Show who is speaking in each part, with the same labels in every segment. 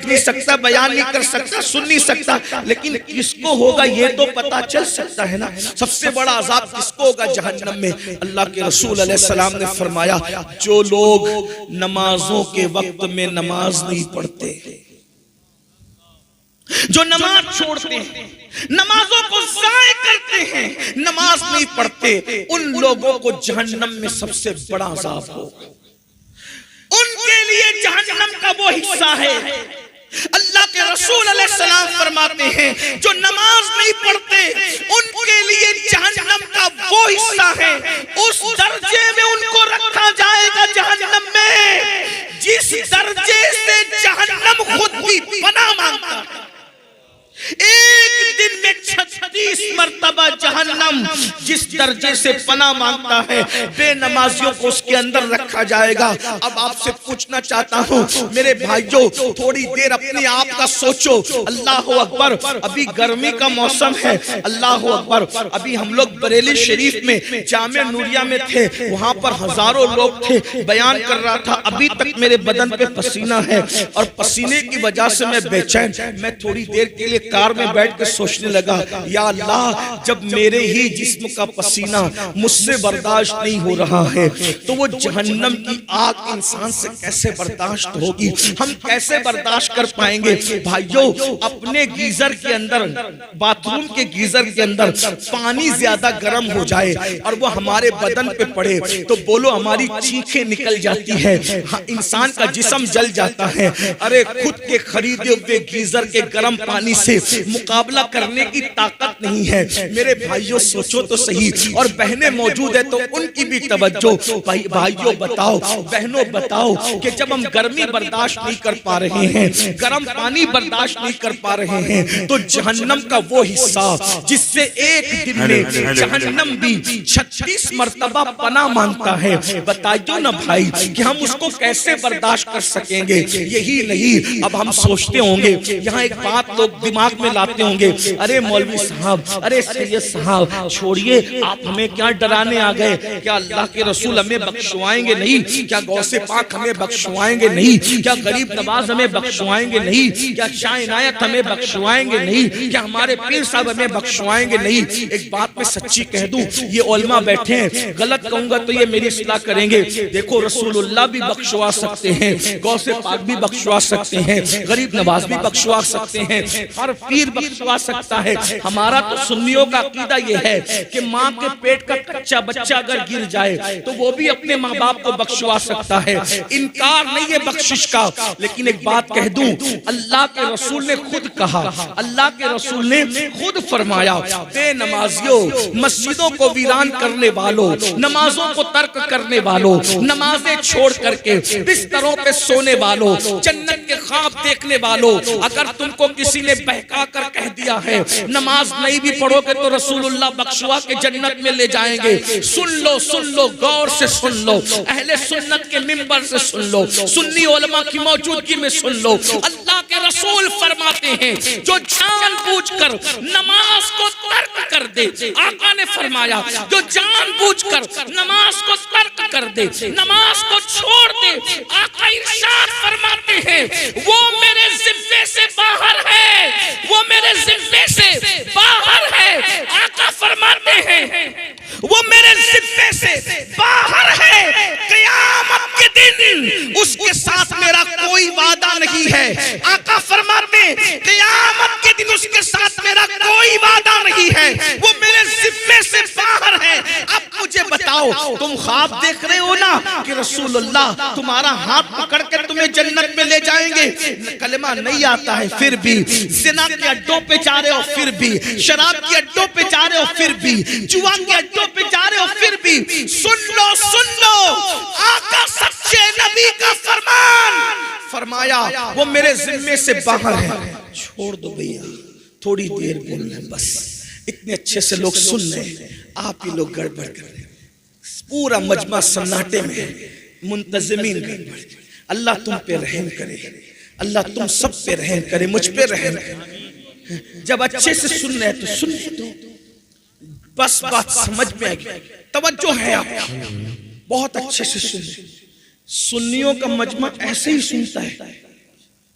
Speaker 1: देख नहीं सकता, बयान नहीं कर सकता, सुन नहीं सकता, लेकिन किसको होगा ये तो पता चल सकता है ना। सबसे बड़ा अजाब किसको होगा जहन्नम में? अल्लाह के रसूल अलैहिस्सलाम ने फरमाया, जो लोग नमाजों के वक्त में नमाज नहीं पढ़ते, जो नमाज छोड़ते हैं, नमाजों को ज़ाय करते हैं, नमाज नहीं पढ़ते, उन लोगों को जहन्नम में सबसे बड़ा अजाब होगा। उनके लिए जहन्नम का वो हिस्सा है। अल्लाह के रसूल अलैहिस्सलाम फरमाते हैं, जो नमाज नहीं पढ़ते उनके लिए जहन्नम का वो हिस्सा है, उस दर्जे में उनको रखा जाएगा जहन्नम में जिस दर्जे से जहन्नम खुद भी पनाह मांगता है। एक दिन में 36 मर्तबा जहन्नम जिस दर्जे से पनाह मांगता है, बेनमाजियों को उसके अंदर रखा जाएगा। अब आपसे पूछना चाहता हूँ मेरे भाइयों, थोड़ी देर अपने आप का सोचो। अल्लाह अकबर, अभी गर्मी का मौसम है, अल्लाह अकबर। अभी हम लोग बरेली शरीफ में जामे नूरिया में थे, वहां पर हजारों लोग थे, बयान कर रहा था। अभी तक मेरे बदन पे पसीना है और पसीने की वजह से मैं बेचैन। मैं थोड़ी देर के लिए कार में बैठ कर सोचने लगा, या अल्लाह, जब मेरे ही जिस्म का पसीना मुझसे बर्दाश्त नहीं हो रहा है तो वो जहन्नम की आग इंसान से कैसे बर्दाश्त होगी? हम कैसे बर्दाश्त कर पाएंगे? भाइयों, अपने गीजर के अंदर, बाथरूम के गीजर के अंदर पानी ज्यादा गर्म हो जाए और वो हमारे बदन पे पड़े तो बोलो हमारी चीखें निकल जाती है, इंसान का जिस्म जल जाता है। अरे खुद के खरीदे हुए गीजर के गर्म पानी से मुकाबला करने की ताकत नहीं है। मेरे भाइयों सोचो तो सही, और बहनें मौजूद है तो उनकी भी तवज्जो। भाइयों बताओ, बहनों बताओ कि जब हम गर्मी बर्दाश्त नहीं कर पा रहे हैं, गर्म पानी बर्दाश्त नहीं कर पा रहे हैं, तो जहन्नम का वो हिस्सा जिससे एक दिन में जहन्नम भी 36 मर्तबा पनाह मांगता है, बताइए ना भाई कि हम उसको कैसे बर्दाश्त कर सकेंगे? यही नहीं, अब हम सोचते होंगे, यहाँ एक बात लोग दिमाग में लाते होंगे, अरे मौलवी साहब, अरे सैयद साहब, छोड़िए, आप हमें क्या डराने आ गए? क्या अल्लाह के रसूल हमें बख्शवाएंगे नहीं? क्या गौसे पाक हमें बख्शवाएंगे नहीं? क्या गरीब नवाज हमें बख्शवाएंगे नहीं? क्या शाह इनायत हमें बख्शवाएंगे नहीं? क्या हमारे पीर साहब हमें बख्शवाएंगे नहीं? एक बात मैं सच्ची कह दूं, ये उलमा बैठे हैं, गलत कहूंगा तो ये मेरी इस्लाह करेंगे। देखो, रसूलुल्लाह भी बख्शवा सकते हैं, गौसे पाक भी बख्शवा सकते हैं, गरीब नवाज भी बख्शवा सकते हैं, हर पीर बख्शवा सकता है। हमारा तो सुन्नियों का अकीदा ये है कि माँ के पेट का कच्चा बच्चा अगर गिर जाए तो वो भी अपने माँ बाप को बख्शवा सकता है, इनकार नहीं है बख्शिश का। लेकिन एक बात कह दूं, अल्लाह के रसूल ने खुद कहा, अल्लाह के रसूल ने खुद फरमाया, बेनमाजियों, मस्जिदों को वीरान करने वालों, नमाजों को तर्क करने वालों, नमाजें छोड़ करके बिस्तरों पे सोने वालों, जन्नत के ख्वाब देखने वालों, अगर तुमको किसी ने बहका कर कह दिया है नमाज नहीं भी पढ़ोगे तो रसूलुल्लाह बख्शवा के जन्नत में ले जाएंगे, सुन लो, गौर से सुन लो, अहले सुन्नत के मिंबर से सुन लो, सुन्नी उलमा की मौजूदगी में सुन लो। अल्लाह के रसूल फरमाते हैं, जो जानबूझकर नमाज को तर्क कर दे, आका ने फरमाया, जो जानबूझकर नमाज को तर्क कर दे, नमाज को छोड़ दे, आका इरशाद फरमाते हैं, वो मेरे जिम्मे से बाहर है, वो मेरे जिम्मे से बाहर है। आका फरमाते हैं, वो मेरे जिम्मे से बाहर है, क़यामत के दिन उसके साथ मेरा कोई वादा नहीं है। आका फरमाते हैं, क़यामत के दिन उसके साथ मेरा कोई वादा नहीं है, वो मेरे जिम्मे से बाहर है। अब मुझे बताओ, तुम ख्वाब देख रहे हो ना कि रसूलुल्लाह तुम्हारा हाथ पकड़ कर तुम्हें जन्नत में ले जाएंगे, कलमा नहीं आता है फिर भी, ज़िना के अड्डों पे जा रहे हो फिर भी, शराब के अड्डों पे जा रहे हो फिर भी, जुआ के अड्डों पे जा रहे हो फिर भी, सुन लो, आका सच्चे नबी का फरमान फरमाया, वो मेरे जिम्मे से बाहर है। छोड़ दो भैया, थोड़ी देर बोलना बस, इतने अच्छे से लोग सुन रहे हैं, आप ही लोग गड़बड़ कर रहे हैं, पूरा मजमा सन्नाटे में है, मुंतज़िमीन गड़बड़। अल्लाह तुम पे रहम करे, अल्लाह तुम सब पे रहम करे, मुझ पे रहम करे। जब अच्छे से सुन रहे तो सुन दो, बस बात समझ में आ गई, तवज्जो है आपकी, बहुत अच्छे से सुन। सुन्नियों का मजमा ऐसे ही सुनता है,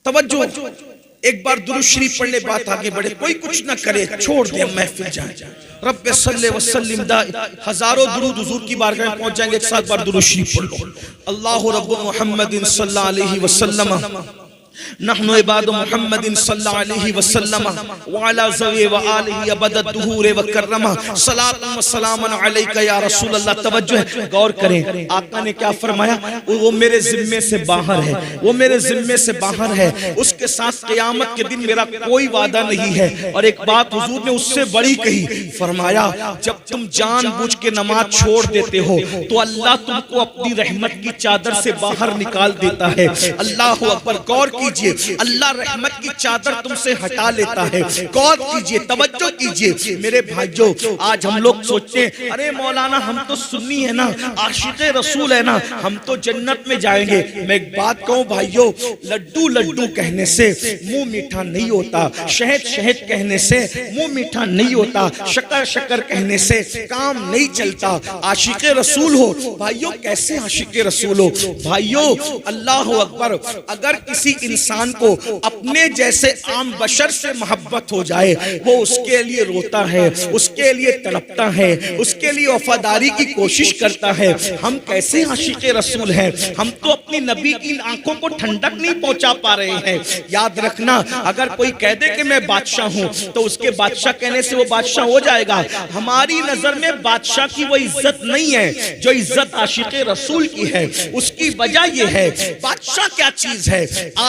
Speaker 1: तवज्जो, एक बार दुरूद शरीफ पढ़ने बात आगे बढ़े, कोई कुछ ना करे, छोड़ दे महफिल जाए। रब्बे सल्ले व सल्लिम हजारों दुरूद हुजूर की बारगाह में पहुंच जाएंगे। एक साथ बार दुरूद शरीफ पढ़ लो। अल्लाहु रब्बु मुहम्मदिन सल्लल्लाहु अलैहि वसल्लम नहनु इबादु मुहम्मदिन सल्लल्लाहु अलैहि वसल्लम व अला ज़वी व आलिहि अबद दुहूर व कररमा सलातु व सलामुन अलैका या रसूल अल्लाह। तवज्जो है, गौर करें, आका ने क्या फरमाया, वो मेरे जिम्मे से बाहर है, वो मेरे जिम्मे से बाहर है, उसके साथ क़यामत के दिन मेरा कोई वादा नहीं है। और एक बात हुजूर ने उससे बड़ी कही, फरमाया जब तुम जानबूझ के नमाज छोड़ देते हो तो अल्लाह तुमको अपनी रहमत की चादर से बाहर निकाल देता है। अल्लाह अकबर, गौर कीजिए, अल्लाह रहमत की चादर तुमसे हटा लेता है। गौर कीजिए, तवज्जो कीजिए मेरे भाइयों। आज हम लोग सोचते हैं अरे मौलाना हम तो सुन्नी है ना, आशिक़े रसूल है ना, हम तो जन्नत में जाएंगे। मैं एक बात कहूं भाइयों, लड्डू लड्डू कहने से मुंह मीठा नहीं होता, शहद शहद कहने से मुंह मीठा नहीं होता, शक्कर शक्कर कहने से काम नहीं चलता। आशिक़े रसूल हो भाइयों, कैसे आशिक़े रसूल हो भाइयों? अल्लाह अकबर, अगर किसी इंसान को अपने जैसे आम बशर से मोहब्बत हो जाए, वो उसके लिए रोता है, उसके लिए तड़पता है, उसके लिए वफादारी की कोशिश करता है। हम कैसे आशिक़े रसूल हैं? हम तो अपनी नबी की आंखों को ठंडक नहीं पहुंचा पा रहे हैं। याद रखना, अगर कोई कह दे कि मैं बादशाह हूं तो उसके बादशाह कहने से वो बादशाह हो जाएगा। हमारी नजर में बादशाह की वो इज्जत नहीं है जो इज्जत आशिक़े रसूल की है। उसकी वजह यह है, बादशाह क्या चीज है?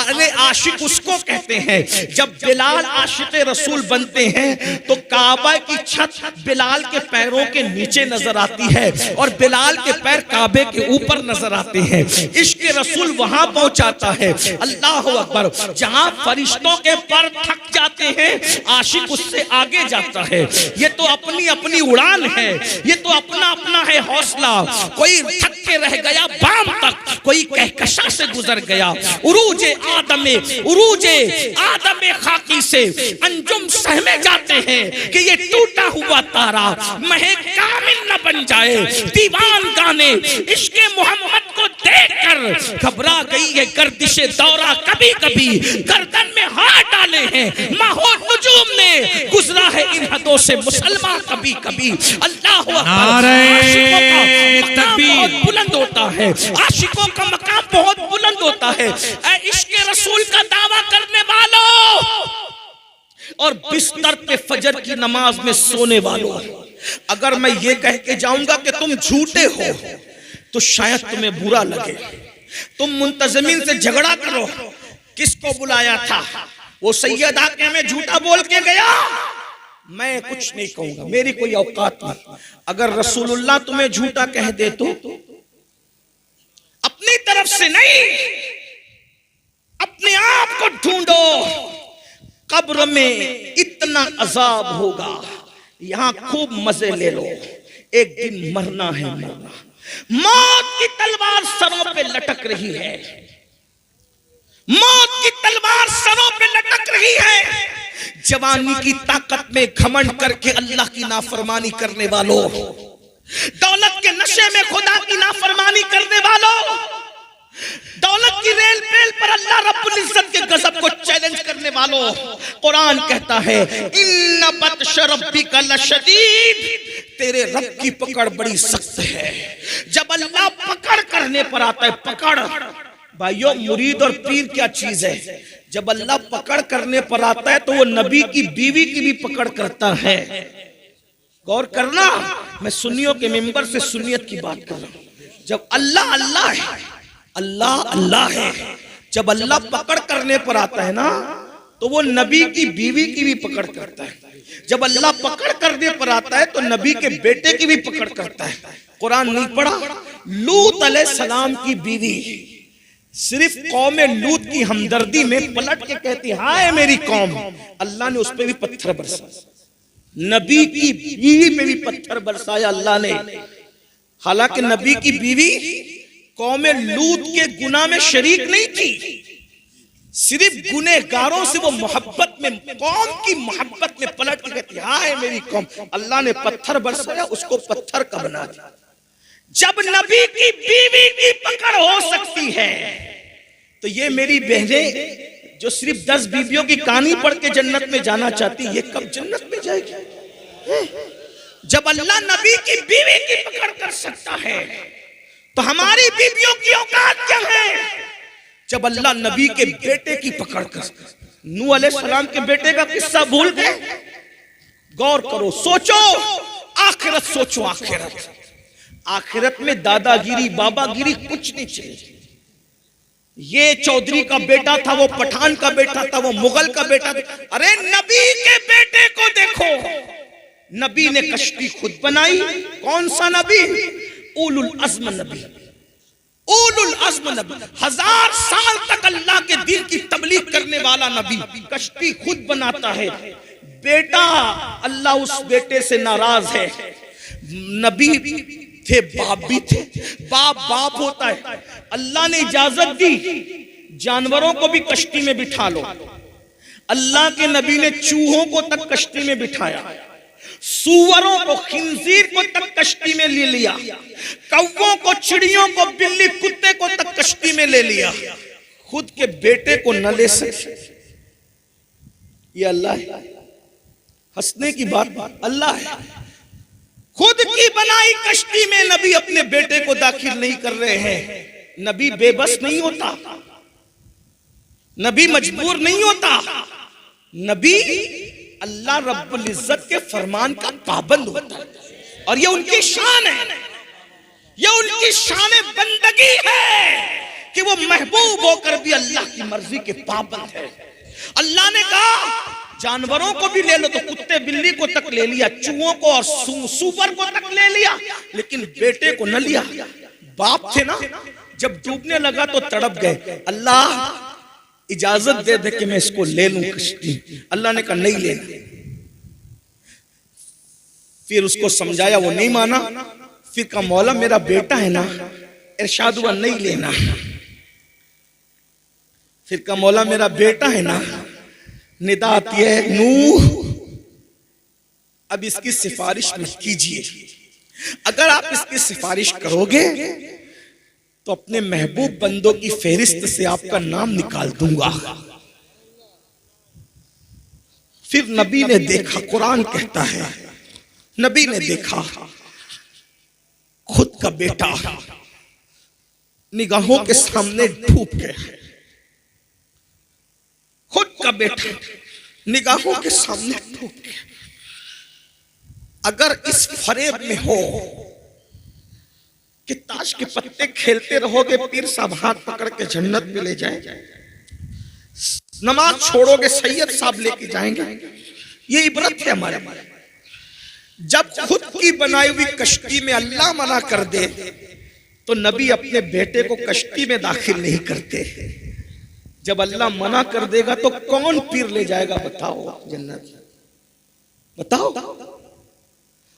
Speaker 1: अरे आशिक उसको कहते हैं। जब बिलाल आशिक़े रसूल बनते हैं तो काबा की छत बिलाल के पैरों के नीचे नजर आती है और बिलाल के पैर काबे के ऊपर नजर आते हैं। इश्क रसूल वहां पहुंचाता है। अल्लाह अकबर, जहां फरिश्तों के पर थक जाते हैं, आशिक उससे आगे जाता है। ये तो अपनी अपनी उड़ान है, ये तो अपना अपना है हौसला। कोई थक के रह गया बाम तक, कोई कहकशा से गुजर गया। उरूजे आदम खाकी से अंजुम सहमे जाते हैं कि ये टूटा हुआ तारा महे कामिल न बन जाए। दीवान गाने इश्क़े मोहम्मद को देखकर घबरा गई है गर्दिशे दौरा, कभी कभी गर्दन में हाथ डाले हैं माहो नजूम ने, गुजरा है इन हदों से मुसलमान कभी कभी। अल्लाह बहुत बुलंद होता है, आशिकों का मकाम बहुत बुलंद होता है। इश्क़े रसूल का दावा करने वालों और बिस्तर पे फजर की नमाज में सोने वालों, अगर मैं ये कह के जाऊंगा कि तुम झूठे हो तो शायद तुम्हें बुरा लगे। तुम मुंतज़मीन से झगड़ा करो, किसको बुलाया था? वो सैयद आके हमें झूठा बोल के गया, मैं कुछ नहीं कहूंगा, मेरी कोई औकात नहीं। अगर रसूलुल्लाह तुम्हें झूठा कह दे तो अपनी तरफ से नहीं, अपने आप को ढूंढो। कब्र में इतना अजाब होगा, यहां खूब मजे ले लो, एक दिन मरना है मरना। मौत की तलवार सरों पे लटक रही है, मौत की तलवार सरों पे लटक रही है। जवानी की ताकत में घमंड करके अल्लाह की नाफरमानी करने वालों, दौलत के नशे में खुदा की नाफरमानी करने वालों, दौलत की रेल पेल पर अल्लाह रब्बुल इज्जत के गजब को चैलेंज करने वालों, कुरान कहता है इन्ना बत्श रब्बिका लशदीद, तेरे रब की पकड़ बड़ी सख्त है। जब अल्लाह पकड़ करने पर आता है, पकड़ भाइयों, मुरीद और पीर क्या चीज है? जब अल्लाह पकड़ करने पर आता है तो वो नबी की बीवी की भी पकड़ करता है। गौर करना, मैं सुन्नियों के मिंबर से सुन्नियत की बात कर रहा हूं। जब अल्लाह अल्लाह है, अल्लाह अल्लाह है, जब अल्लाह पकड़ करने पर आता है ना तो वो नबी की बीवी की भी पकड़ करता है। जब अल्लाह पकड़ करने पर आता है तो नबी के बेटे की भी पकड़ करता है। कुरान नहीं पढ़ा? लूत अलैहिस्सलाम की बीवी सिर्फ कौम लूत की हमदर्दी में पलट के कहती हाय मेरी कौम, अल्लाह ने उस पे भी पत्थर बरसाया, नबी की बीवी पे भी पत्थर बरसाया अल्लाह ने। हालांकि नबी की बीवी कौम लूत के गुनाह में शरीक नहीं थी, सिर्फ गुनहगारों से वो मोहब्बत में, कौम की मोहब्बत में पलट के कहती हाय मेरी कौम, अल्लाह ने पत्थर बरसाया, उसको पत्थर का बना दिया। जब नबी की बीवी की पकड़ हो सकती है तो ये मेरी बहनें जो सिर्फ 10 बीवियों की कहानी पढ़ के जन्नत में जाना चाहती, ये कब जन्नत में जाएगी? जब अल्लाह नबी की बीवी की पकड़ कर सकता है तो हमारी बीवियों की औकात क्या है? जब अल्लाह नबी के बेटे की पकड़ कर, नूह अलैहिस्सलाम के बेटे का किस्सा भूल गए? गौर करो, सोचो, आखिरत सोचो। आखिरत में दादागिरी बाबागिरी कुछ नहीं चलेगी। ये चौधरी का बेटा था, वो पठान का बेटा था, वो मुगल का बेटा था। अरे नबी के बेटे को देखो, नबी ने कश्ती खुद बनाई। कौन सा नबी? उलुल अज़्म नबी। उलुल अज़्म नबी, 1000 साल तक अल्लाह के दीन की तबलीग करने वाला नबी कश्ती खुद बनाता है। बेटा, अल्लाह उस बेटे से नाराज है। नबी थे, बाप भी थे। बाप होता है। अल्लाह ने इजाजत दी, जानवरों को भी कश्ती में बिठा लो। अल्लाह के नबी ने चूहों को तक कश्ती में बिठाया, सूअरों को, खिंजीर को तक कश्ती में ले लिया, कौवों को, चिड़ियों को, बिल्ली कुत्ते को तक कश्ती में ले लिया। खुद के बेटे को न ले सके। ये अल्लाह है? हंसने की बात अल्लाह है। खुद की बनाई कश्ती में नबी अपने बेटे को दाखिल नहीं कर रहे हैं। नबी बेबस नहीं होता, नबी मजबूर नहीं होता। नबी अल्लाह रब्बुल इज्जत के फरमान का पाबंद होता है। और ये उनकी शान है, ये उनकी शान बंदगी है कि वो महबूब होकर भी अल्लाह की मर्जी के पाबंद है। अल्लाह ने कहा जानवरों को भी ले लो, तो कुत्ते बिल्ली को तक ले लिया, चूहों को और सूअर को तक ले लिया, लेकिन बेटे को न लिया। बाप थे ना, जब डूबने लगा तो तड़प गए, अल्लाह इजाजत दे दे कि मैं इसको ले लूं कश्ती। अल्लाह ने कहा नहीं लेना। फिर उसको समझाया, वो नहीं माना। फिर कहा मौला मेरा बेटा है ना, इरशाद हुआ नहीं लेना। फिर कहा मौला मेरा बेटा है ना, निदा आती है नूह अब इसकी सिफारिश मत कीजिए। अगर आप इसकी सिफारिश करोगे तो अपने महबूब बंदों की फहरिस्त से आपका नाम निकाल दूंगा। फिर नबी ने देखा, कुरान कहता है नबी ने देखा खुद का बेटा निगाहों के सामने डूब गया। खुद का बेटा निगाहों के सामने डूब गया। अगर इस फरेब में हो कि ताश के पत्ते खेलते रहोगे, पीर साहब हाथ पकड़ के जन्नत में ले जाएंगे, नमाज छोड़ोगे सैयद साहब लेके जाएंगे, ये इबरत है हमारे। जब खुद की बनाई हुई कश्ती में अल्लाह मना कर दे तो नबी अपने बेटे को कश्ती में दाखिल नहीं करते। जब अल्लाह मना कर देगा तो कौन पीर ले जाएगा? बताओ जन्नत, बताओ।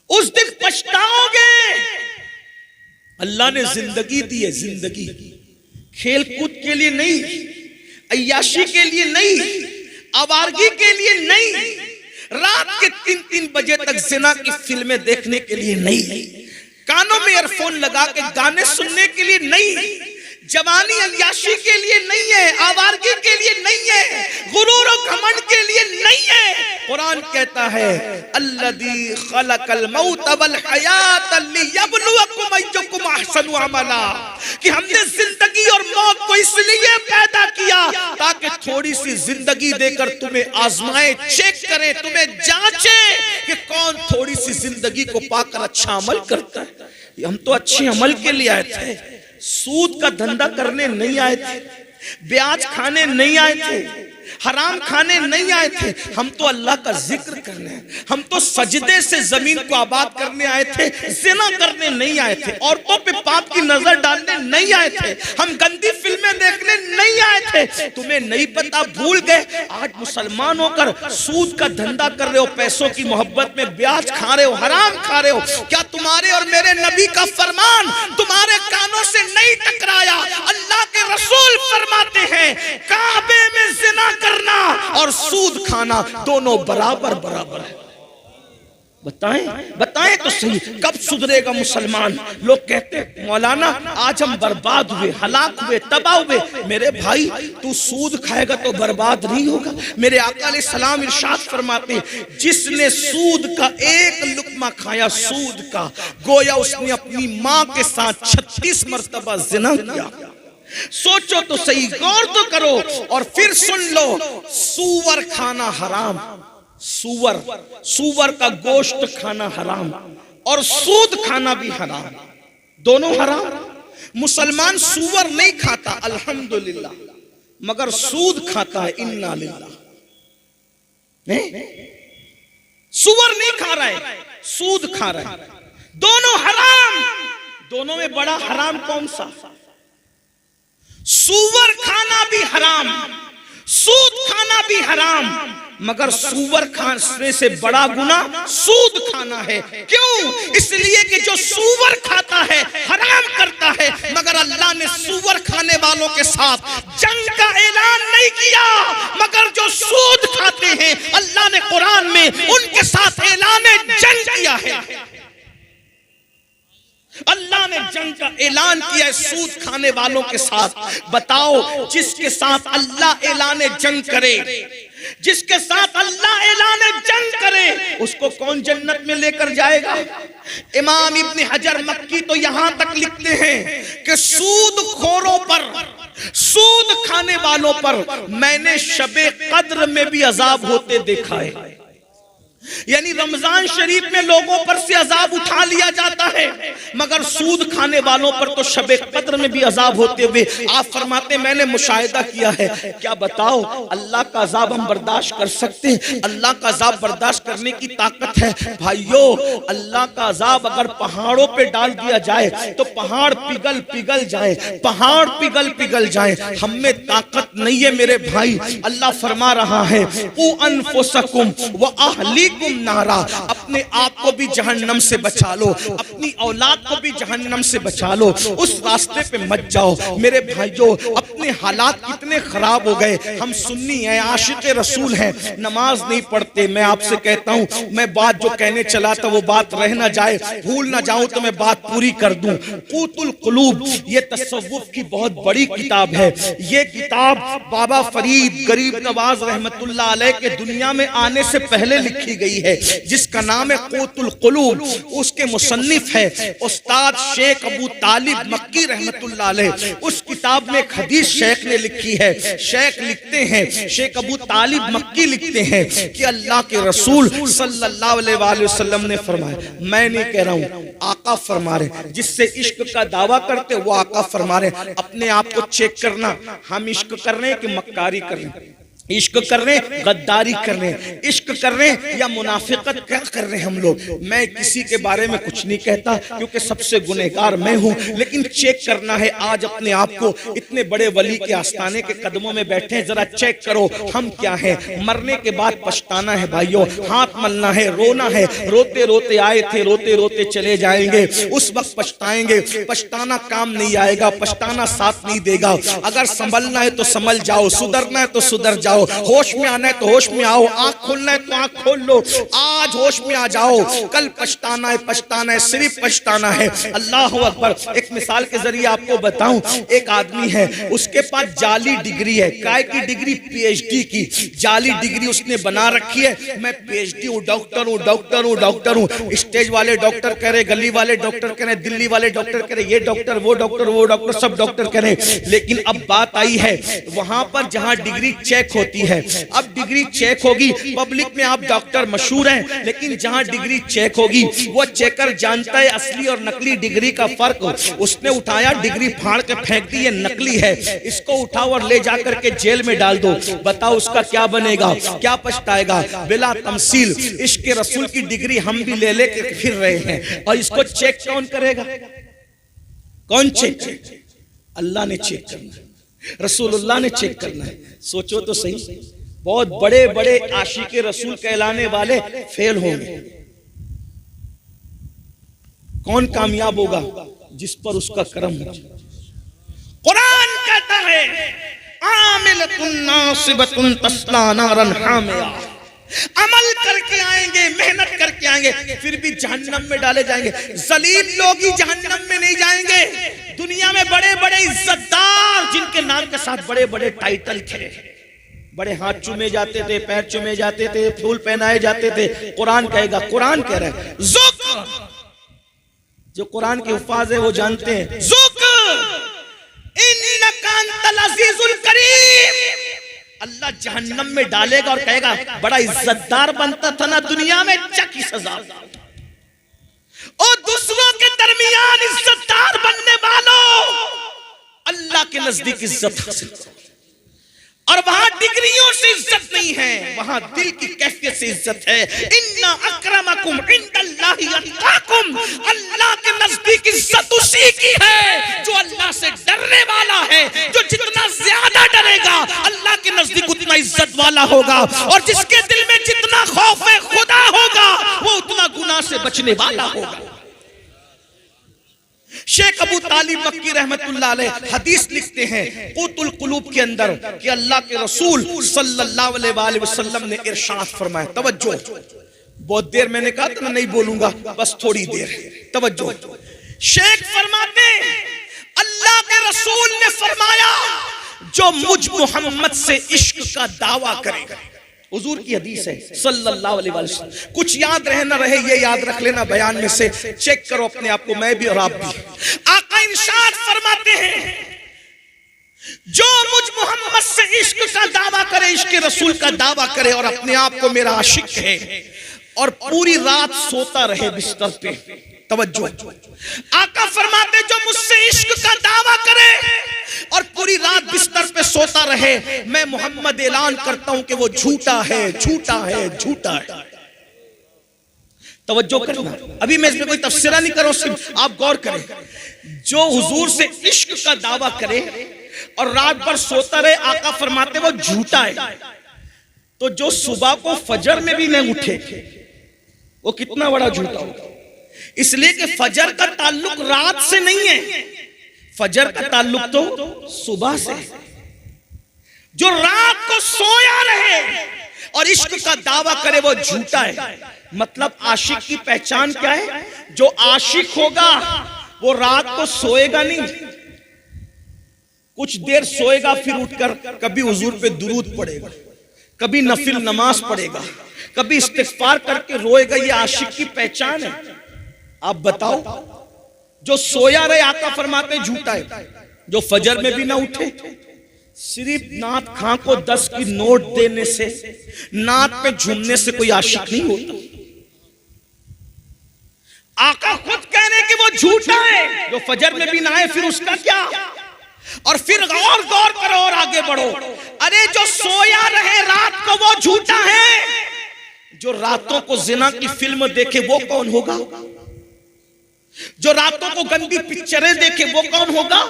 Speaker 1: उस दिन पछताओगे। अल्लाह ने जिंदगी दी है, जिंदगी खेल कूद के लिए नहीं, अय्याशी के लिए नहीं, आवारगी के लिए नहीं, रात के 3-3 बजे तक जिना की फिल्में देखने के लिए नहीं, कानों में ईयरफोन लगा के गाने सुनने के लिए नहीं, जवानी अय्याशी के लिए नहीं है, आवारगी के लिए नहीं है, गुरूर और घमंड के लिए नहीं है। कुरान कहता है अल्लज़ी खलक़ल मौत वल हयात लियब्लुवकुम अय्युकुम अहसनु अमला, कि हमने जिंदगी और मौत को इसलिए पैदा किया ताकि थोड़ी सी जिंदगी देकर तुम्हें आजमाए, चेक करे, तुम्हें जांचे कि कौन थोड़ी सी जिंदगी को पाकर अच्छा अमल करता है। हम तो अच्छे अमल के लिए आए थे, सूद का धंधा करने नहीं आए थे, ब्याज खाने नहीं आए थे, हराम खाने नहीं आए थे। हम तो अल्लाह का जिक्र करने, हम तो सजदे से जमीन को आबाद करने आए थे, जिना करने नहीं आए थे, औरतों पे पाप की नजर डालने नहीं आए थे, हम गंदी फिल्में देखने नहीं आए थे। तुम्हें नहीं पता, भूल गए। आज मुसलमान होकर सूद का धंधा कर रहे हो, पैसों की मोहब्बत में ब्याज खा रहे हो, हराम खा रहे हो। क्या तुम्हारे और मेरे नबी का फरमान तुम्हारे कानों से नहीं टकराया? अल्लाह के रसूल फरमाते हैं काबे में जिना करना और सूद खाना दोनों बराबर बराबर है। बताएं तो सही, कब सुधरेगा मुसलमान? लोग कहते हैं मौलाना आज हम बर्बाद हुए, हलाक हुए, तबाह हुए। मेरे भाई तू सूद खाएगा तो बर्बाद नहीं होगा। मेरे आका अलैहिस्सलाम इरशाद फरमाते हैं, जिसने सूद का एक लुकमा खाया, सूद का, गोया उसने अपनी माँ के साथ 36 मरतबा जिना किया। सोचो तो सही, गौर तो करो और फिर सुन लो, सूअर खाना हराम, सूअर का गोश्त खाना हराम और सूद खाना भी हराम, दोनों हराम। मुसलमान सूअर नहीं खाता अल्हम्दुलिल्लाह, मगर सूद खाता है, इन्ना लिल्लाह। सूअर नहीं खा रहा है, सूद खा रहा है, दोनों हराम। दोनों में बड़ा हराम कौन सा? सूअर खाना भी हराम, सूद खाना भी हराम, मगर सूअर खाने से बड़ा गुना सूद खाना है। क्यों? इसलिए कि जो सूअर खाता है हराम करता है, मगर अल्लाह ने सूअर खाने वालों के साथ जंग का ऐलान नहीं किया, मगर जो सूद खाते हैं अल्लाह ने कुरान में उनके साथ ऐलान जंग किया है। अल्लाह ने जंग का ऐलान किया है सूद खाने वालों के साथ। बताओ, जिसके साथ अल्लाह ऐलान जंग करे, जिसके साथ अल्लाह ऐलान जंग करे, उसको कौन जन्नत में लेकर जाएगा? इमाम इब्न हजर मक्की तो यहां तक लिखते हैं कि सूद खोरों पर, सूद खाने वालों पर मैंने शबे कद्र में भी अजाब होते देखा है। यानी रमजान शरीफ में लोगों पर से अजाब उठा लिया जाता है, मगर सूद खाने वालों पर तो शबे कद्र में भी अजाब होते हुए आप फरमाते मैंने मुशाहिदा किया है। क्या बताओ, अल्लाह का अजाब हम बर्दाश्त कर सकते हैं? अल्लाह का अजाब बर्दाश्त करने की ताकत है भाइयों। अल्लाह का अजाब अगर पहाड़ों पे डाल दिया जाए तो पहाड़ पिघल जाए, पहाड़ पिघल जाए। हम में ताकत नहीं है मेरे भाई। अल्लाह फरमा रहा है, उ अनफुसकुम व अहली नारा, अपने आप को भी जहन्नम से बचा लो, अपनी औलाद को भी जहन्नम से बचा लो, उस रास्ते पे मत जाओ। मेरे भाइयों, अपने हालात कितने खराब हो गए। हम सुन्नी हैं, आशिक रसूल हैं, नमाज नहीं पढ़ते। मैं आपसे कहता हूं, मैं बात जो कहने चला था वो बात रह ना जाए, भूल ना जाऊं तो मैं बात पूरी कर दूं। क़ूतुल क़ुलूब ये तसव्वुफ की बहुत बड़ी किताब है। ये किताब बाबा फरीद गरीब नवाज रहमतुल्लाह अलैह के दुनिया में आने से पहले लिखी गई है, जिसका नाम है क़ूतुल क़ुलूब। उसके मुसन्निफ है उस्ताद शेख अबू तालिब मक्की रहमतुल्लाह अलैह। उस किताब में एक हदीस शेख ने लिखी है। शेख लिखते हैं, शेख अबू तालिब मक्की लिखते हैं कि अल्लाह के रसूल सल्लल्लाहु अलैहि वसल्लम ने फरमाया, मैं नहीं कह रहा हूं, आका फरमा रहे, जिससे इश्क का दावा करते वो आका फरमा रहे। अपने आप को चेक करना, हम इश्क कर रहे हैं कि मक्कारी कर रहे हैं, इश्क कर रहे हैं, गद्दारी कर रहे हैं, इश्क कर रहे हैं या मुनाफिकत क्या कर रहे हैं हम लोग। मैं किसी के बारे में कुछ नहीं कहता क्योंकि सबसे गुनहगार मैं हूं, लेकिन चेक करना है आज अपने आप को। इतने बड़े वली के आस्थाने के कदमों में बैठे हैं, जरा चेक करो हम क्या हैं। मरने के बाद पछताना है भाइयों, हाथ मलना है, रोना है। रोते रोते आए थे, रोते रोते चले जाएंगे, उस वक्त पछताएंगे। पछताना काम नहीं आएगा, पछताना साथ नहीं देगा। अगर संभलना है तो संभल जाओ, सुधरना है तो सुधर जाओ, होश में आना है तो होश में आओ, आंख खोलना है तो आंख खोल लो। आज होश में आ जाओ, कल पछताना है, पछताना है, सिर्फ पछताना है। अल्लाह अकबर। एक मिसाल के जरिए आपको बताऊं, एक आदमी है, उसके पास जाली डिग्री है। काय की डिग्री? पीएचडी की जाली डिग्री उसने बना रखी है। मैं पीएचडी हूं, डॉक्टर हूं, डॉक्टर हूं, डॉक्टर हूं। स्टेज वाले डॉक्टर कह रहे, गली वाले डॉक्टर कह रहे, दिल्ली वाले डॉक्टर कह रहे, ये डॉक्टर, वो डॉक्टर, वो डॉक्टर, सब डॉक्टर कह रहे। लेकिन अब बात आई है वहां पर जहां डिग्री चेक होती है। अब डिग्री चेक होगी, पब्लिक में आप डॉक्टर मशहूर हैं, लेकिन जहां डिग्री चेक होगी वो चेकर जानता है असली और नकली डिग्री का फर्क। उसने उठाया, डिग्री फाड़ के फेंक दी, ये नकली है, इसको उठाओ और ले जाकर के जेल में डाल दो। बताओ उसका क्या बनेगा, क्या पछताएगा? बिला तमसील इश्क रसूल की डिग्री हम भी ले लेके फिर रहे हैं, और इसको चेक कौन करेगा? कौन चेक? अल्लाह ने चेक करना है, रसूलुल्लाह ने चेक करना है। सोचो तो सही, बहुत बड़े बड़े आशिके रसूल कहलाने वाले फेल होंगे। कौन कामयाब होगा? जिस पर उसका कर्म हो। कुरान कहता है, आमिलतुन नासिबतुन तस्ला नारन हामिया, अमल करके आएंगे, मेहनत करके आएंगे, फिर भी जहन्नम में डाले जाएंगे। जलील लोग ही जहन्नम में नहीं जाएंगे। दुनिया में बड़े बड़े इज्जतदार जिनके नाम के साथ बड़े बड़े टाइटल थे, बड़े हाथ चूमे जाते थे, पैर चूमे जाते थे, फूल पहनाए जाते थे, कुरान कहेगा, कुरान कह रहा है ज़ुक, जो कुरान के अल्फाज है वो जानते हैं, ज़ुक इन्नका अंतल अज़ीज़ुल करीम। अल्लाह जहन्नम में डालेगा और कहेगा बड़ा इज्जतदार बनता था ना दुनिया में, चकी सजा। और दूसरों के दरमियान इज्जतदार बनने वालों, अल्लाह के नजदीक इज्जत हासिल करो। और वहां डिग्रियों से इज्जत नहीं है, वहां दिल की कैफियत से इज्जत है। इन्ना अक्रमकुम इंदल्लाहि अत्काकुम, अल्लाह के नजदीक इज्जत उसी की है जो अल्लाह से डरने वाला है। जो जितना ज्यादा डरेगा अल्लाह के नजदीक उतना इज्जत वाला होगा, और जिसके दिल में जितना खौफ है खुदा होगा वो उतना गुनाह से बचने वाला होगा। शेख अबू तालिब मक्की रहमतुल्लाह अलैह हदीस लिखते हैं क़ुतुल क़ुलूब के अंदर कि अल्लाह के रसूल सल्लल्लाहु अलैहि वसल्लम ने इरशाद फरमाया, तवज्जो, बहुत देर मैंने कहा था नहीं बोलूंगा, बस थोड़ी देर, तवज्जो। शेख फरमाते अल्लाह के रसूल ने फरमाया, जो मुझ मोहम्मद से इश्क का दावा करेगा, हुजूर की हदीस है सल्लल्लाहु अलैहि वसल्लम, कुछ याद रहे ना रहे ये याद रख लेना, बयान में से चेक करो अपने आप को, मैं भी और आप भी। आका इरशाद फरमाते हैं, जो मुझ मोहम्मद से इश्क का दावा करे, इश्क रसूल का दावा करे और अपने आप को मेरा आशिक है और पूरी रात सोता रहे बिस्तर पे, तवज्जो, आका फरमाते जो मुझसे इश्क का दावा करे और पूरी रात बिस्तर पे सोता रहे, मैं मोहम्मद ऐलान करता हूं कि वो झूठा है, झूठा है, झूठा है। तवज्जो करना, अभी मैं इसमें कोई तफसीरा नहीं कर रहा हूं, सिर्फ आप गौर करें। जो हुजूर से इश्क का दावा करे और रात भर सोता रहे, आका फरमाते वो झूठा है। तो जो सुबह को फजर में भी नहीं उठे वो कितना बड़ा झूठा होगा। इसलिए कि फजर का ताल्लुक रात से नहीं है, फजर का ताल्लुक तो सुबह से। जो रात को सोया रहे और इश्क का दावा करे वो झूठा है। मतलब आशिक की पहचान क्या है? जो आशिक होगा वो रात को सोएगा नहीं, कुछ देर सोएगा, फिर उठकर कभी हुजूर पे दुरूद पड़ेगा, कभी नफिल नमाज पढ़ेगा, कभी इस्तिग़फ़ार करके रोएगा। ये आशिक की पहचान है। आप बताओ, जो सोया रहे आका फरमाते झूठा है। जो फजर में भी ना उठे, सिर्फ नात खां को 10 की नोट देने से, नात पे झूमने से कोई आशिक नहीं होता। आका खुद कह रहे कि वो झूठा है। जो फजर में भी ना आए फिर उसका क्या? और फिर और गौर करो और आगे बढ़ो। अरे जो सोया रहे रात को वो झूठा है। जो रातों को जिना की फिल्म देखे वो कौन होगा? जो रातों को गंदी पिक्चरें देखे वो कौन होगा?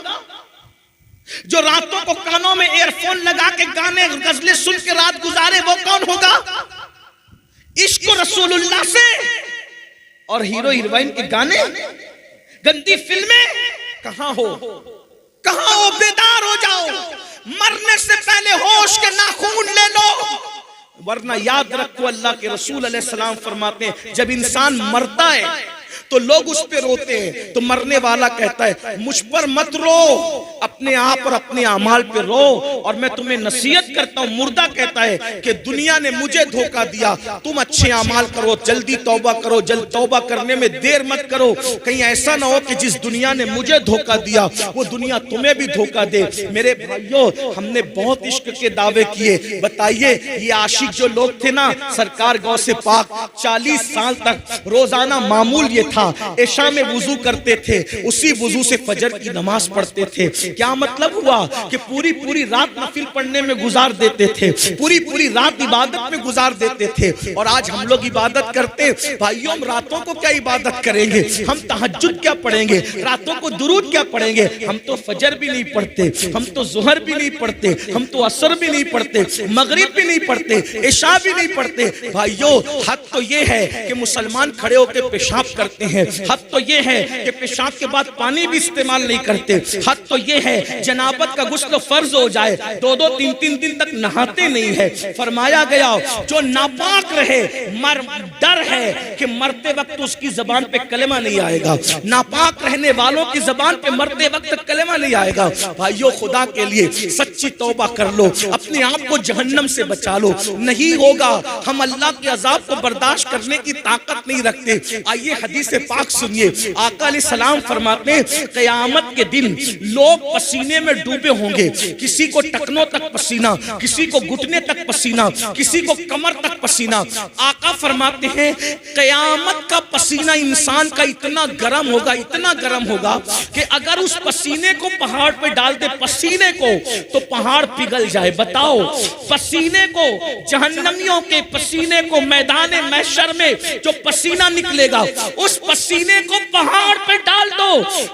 Speaker 1: जो रातों को कानों में एयरफोन लगा के गाने गजलें सुन के रात गुजारे वो कौन होगा? इश्क रसूलुल्लाह से और हीरो हीरोइन के गाने, गंदी फिल्में कहां हो? कहां हो? बेदार हो जाओ, मरने से पहले होश के नाखून ले लो, वरना याद रखो अल्लाह के रसूल अलैहिस्सलाम फरमाते हैं जब इंसान मरता है तो लोग उस पे रोते हैं, तो मरने वाला कहता है मुझ पर मत रो, अपने आप और अपने अमाल पे रो, और मैं तुम्हें नसीहत करता हूं। मुर्दा कहता है कि दुनिया ने मुझे धोखा दिया, तुम अच्छे अमाल करो, जल्दी तौबा करो, जल्द तौबा करने में देर मत करो, कहीं ऐसा ना हो कि जिस दुनिया ने मुझे धोखा दिया वो दुनिया तुम्हें भी धोखा दे। मेरे भाइयों, हमने बहुत इश्क के दावे किए। बताइए, ये आशिक जो लोग थे ना, सरकार गौसे पाक 40 साल तक रोजाना मामूल ये था, इशा में वुजू करते थे, उसी वुजू से फजर की नमाज पढ़ते थे। क्या मतलब हुआ कि पूरी पूरी रात नफिल पढ़ने में गुजार देते थे, पूरी पूरी रात इबादत में गुजार देते थे। और आज हम लोग इबादत करते, भाइयों हम रातों को क्या इबादत करेंगे? हम तहज्जुद क्या पढ़ेंगे? रातों को दुरूद क्या पढ़ेंगे? हम तो फजर भी नहीं पढ़ते, हम तो ज़ुहर भी नहीं पढ़ते, हम तो असर भी नहीं पढ़ते, मगरिब भी नहीं पढ़ते, इशा भी नहीं पढ़ते। भाइयों, हक तो ये है कि मुसलमान खड़े होकर पेशाब करते हैं, हद तो ये है कि पेशाब के बाद पानी भी इस्तेमाल नहीं करते, हद तो ये है जनाबत का गुस्ल फर्ज हो जाए, 2-2 3-3 दिन तक नहाते नहीं है। फरमाया गया जो नापाक रहे, डर है कि मरते वक्त उसकी जबान पे कलेमा नहीं आएगा। नापाक रहने वालों की जबान पे मरते वक्त कलेमा नहीं आएगा। भाइयों, खुदा के लिए सच्ची तौबा कर लो, अपने आप को जहन्नम से बचा लो। नहीं होगा, हम अल्लाह के अजाब को बर्दाश्त करने की ताकत नहीं रखते। आइए हदीस पाक सुनिए। आका अलैहिस्सलाम फरमाते हैं क़यामत के दिन लोग पसीने में डूबे होंगे, किसी को टखनों तक पसीना, किसी को घुटने तक पसीना, किसी को कमर तक पसीना। आका फरमाते हैं क़यामत का पसीना इंसान का इतना गर्म होगा, इतना गर्म होगा कि अगर उस पसीने को पहाड़ पे डाल दे, पसीने को, तो पहाड़ पिघल जाए। बताओ, पसीने को, जहन्नमियों के पसीने को मैदान महशर में जो पसीना निकलेगा, उस पसीने को पहाड़ पे डाल दो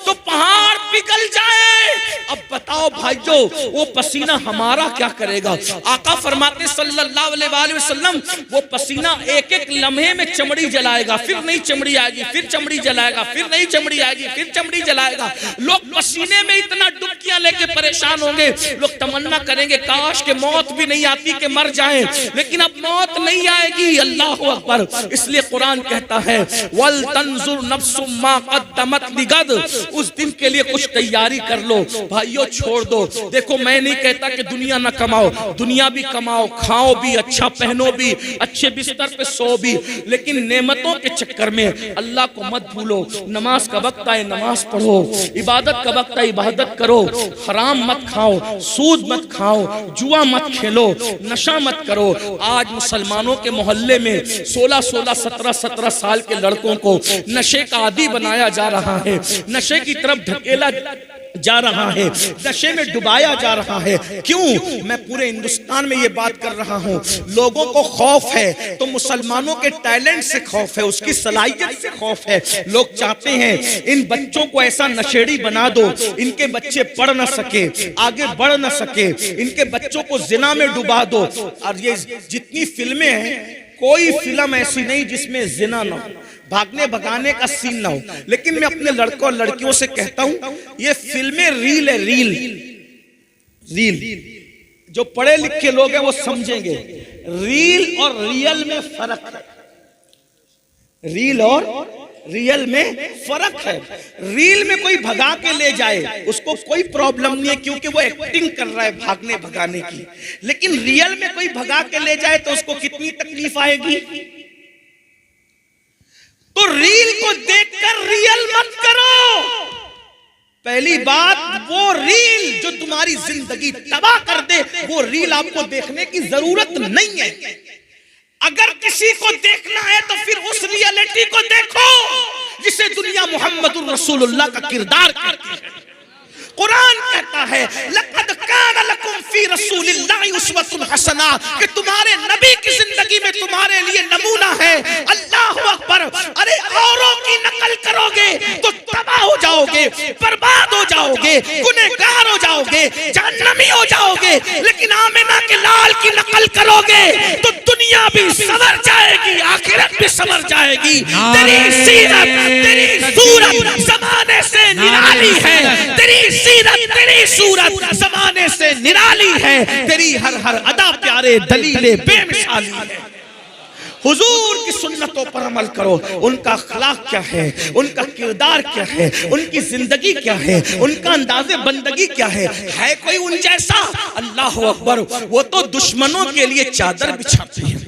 Speaker 1: तो पहाड़ पिघल जाए। अब बताओ भाइयों, वो पसीना हमारा क्या करेगा? आका फरमाते सल्लल्लाहु अलैहि वसल्लम, वो पसीना एक एक लम्हे में चमड़ी जलाएगा, फिर नई चमड़ी आएगी, फिर चमड़ी जलाएगा, फिर नई चमड़ी आएगी, फिर चमड़ी जलाएगा। लोग पसीने में इतना डुबकियां लेके परेशान होंगे। लोग तमन्ना करेंगे काश के मौत भी नहीं आती कि मर जाएं, लेकिन अब मौत नहीं आएगी। अल्लाहु अकबर। इसलिए कुरान कहता है वल तंजुर नफ्सुम मा क़द्दमत लिगद, उस दिन के लिए कुछ तैयारी कर लो। भाइयों, छोड़ दो। देखो, मैं नहीं कहता कि दुनिया ना कमाओ, दुनिया भी कमाओ, खाओ भी, अच्छा पहनो भी, अच्छे बिस्तर पे सो भी, लेकिन नेमतों के चक्कर में अल्लाह को मत भूलो। नमाज का वक्त आए नमाज पढ़ो, इबादत का वक्त आए इबादत करो, हराम मत खाओ, सूद मत खाओ, जुआ मत खेलो, नशा मत करो। आज मुसलमानों के मोहल्ले में 16-16, 17-17 साल के लड़कों को नशे का आदी बनाया जा रहा है, नशे की तरफ ढकेला जा रहा है, नशे में डुबाया जा रहा है। क्यों? मैं पूरे हिंदुस्तान में ये बात कर रहा हूँ। लोगों को खौफ है तो मुसलमानों के टैलेंट से खौफ है, उसकी सलाहियत से खौफ है। लोग चाहते हैं इन बच्चों को ऐसा नशेड़ी बना दो, इनके बच्चे पढ़ ना सके, आगे बढ़ ना सके, इनके बच्चों को जिना में डुबा दो। और ये जितनी फिल्में हैं, कोई फिल्म ऐसी नहीं जिसमें जिना ना हो, भागने भगाने का सीन ना हो। लेकिन मैं अपने लड़कों और लड़कियों से कहता हूं, ये फिल्में रील है, रील रील। जो पढ़े लिखे लोग हैं वो समझेंगे, रील और रियल में फर्क है। रील और रियल में फर्क है। रील में कोई भगा के ले जाए उसको कोई प्रॉब्लम नहीं है, क्योंकि वो एक्टिंग कर रहा है भागने भगाने की। लेकिन रियल में कोई भगा के ले जाए तो उसको कितनी तकलीफ आएगी। तो रील को देखकर रियल मत करो। पहली बात, वो रील जो तुम्हारी जिंदगी तबाह कर दे, वो रील आपको देखने की जरूरत नहीं है। अगर किसी को देखना है तो फिर उस रियलिटी को देखो जिसे दुनिया मोहम्मदुर रसूलुल्लाह का किरदार करती है। कुरान कहता है लक़द कान लकुम फी रसूलिल्लाहि उस्वतुन हसना, कि तुम्हारे नबी की जिंदगी में तुम्हारे लिए नमूना है। अल्लाहु अकबर। अरे औरों की नकल करोगे तो तबाह हो जाओगे, बर्बाद हो जाओगे, गुनहगार हो जाओगे, जहन्नमी हो जाओगे। लेकिन आमिना के लाल की नकल करोगे तो दुनिया भी संवर जाएगी, आखिरत भी संवर जाएगी। तेरी सीरत, तेरी सूरत ज़माने से निराली है, तेरी सीरत, तेरी सूरत ज़माने से निराली है, तेरी हर हर अदा प्यारे दलीले बेमिसाली है। हुजूर की सुन्नतों पर अमल करो। उनका अखलाक क्या है, उनका किरदार क्या है, उनकी जिंदगी क्या है, उनका अंदाज़े बंदगी क्या है कोई उन जैसा? अल्लाह अकबर। वो तो दुश्मनों के लिए चादर बिछाते हैं।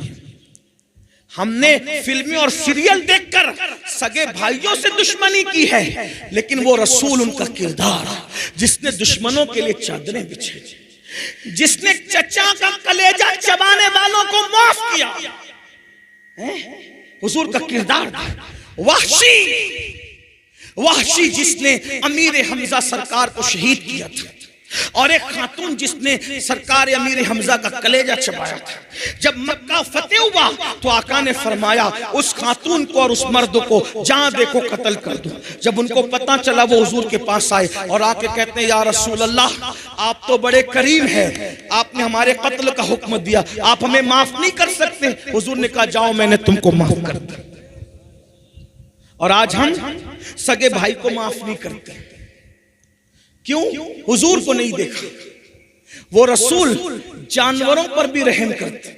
Speaker 1: हमने फिल्में और सीरियल देखकर सगे भाइयों से दुश्मनी की है, लेकिन वो रसूल, उनका किरदार, जिसने दुश्मनों के लिए चादरें बिछाई, जिसने चचा का कलेजा चबाने वालों को माफ किया, हुजूर का किरदार। वहशी जिसने अमीर हमजा सरकार को शहीद किया था, और एक खातून जिसने सरकार अमीर हमजा का कलेजा चबाया था। जब मक्का फतेह हुआ तो आका ने फरमाया उस खातून को और उस मर्द को जहां देखो कत्ल कर दो। जब उनको पता चला वो हुजूर के पास आए और आके कहते हैं या रसूल अल्लाह, आप तो बड़े करीम हैं, आपने हमारे कत्ल का हुक्म दिया, आप हमें माफ नहीं कर सकते? हुजूर ने कहा जाओ, मैंने तुमको माफ कर दिया। और आज हम सगे भाई को माफ नहीं करते। क्यों? हुजूर को नहीं देखा। वो रसूल जानवरों पर भी रहम करते।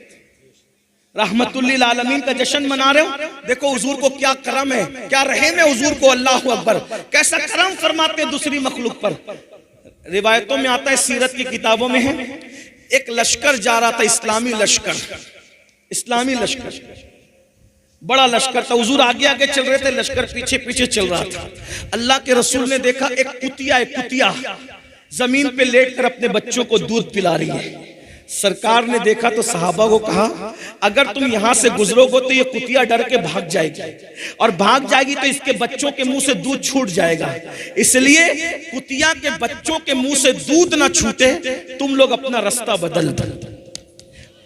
Speaker 1: रहमतुल्लिल आलमीन का जश्न मना रहे हो, देखो हुजूर को क्या करम है, क्या रहम है हुजूर को। अल्लाह अकबर, कैसा करम फरमाते हैं दूसरी मखलूक पर। रिवायतों में आता है, सीरत की किताबों में है, एक लश्कर जा रहा था, इस्लामी लश्कर, इस्लामी लश्कर, बड़ा लश्कर था। हुजूर आगे आगे चल रहे थे, लश्कर पीछे पीछे चल रहा था। अल्लाह के रसूल ने देखा एक कुतिया जमीन पे लेटकर अपने बच्चों को दूध पिला रही है। सरकार ने देखा तो सहाबा को कहा, अगर तुम यहां से गुजरोगे तो ये कुतिया डर के भाग जाएगी, और भाग जाएगी तो इसके बच्चों के मुंह से दूध छूट जाएगा। इसलिए कुतिया के बच्चों के मुंह से दूध ना छूटे, तुम लोग अपना रास्ता बदल दो।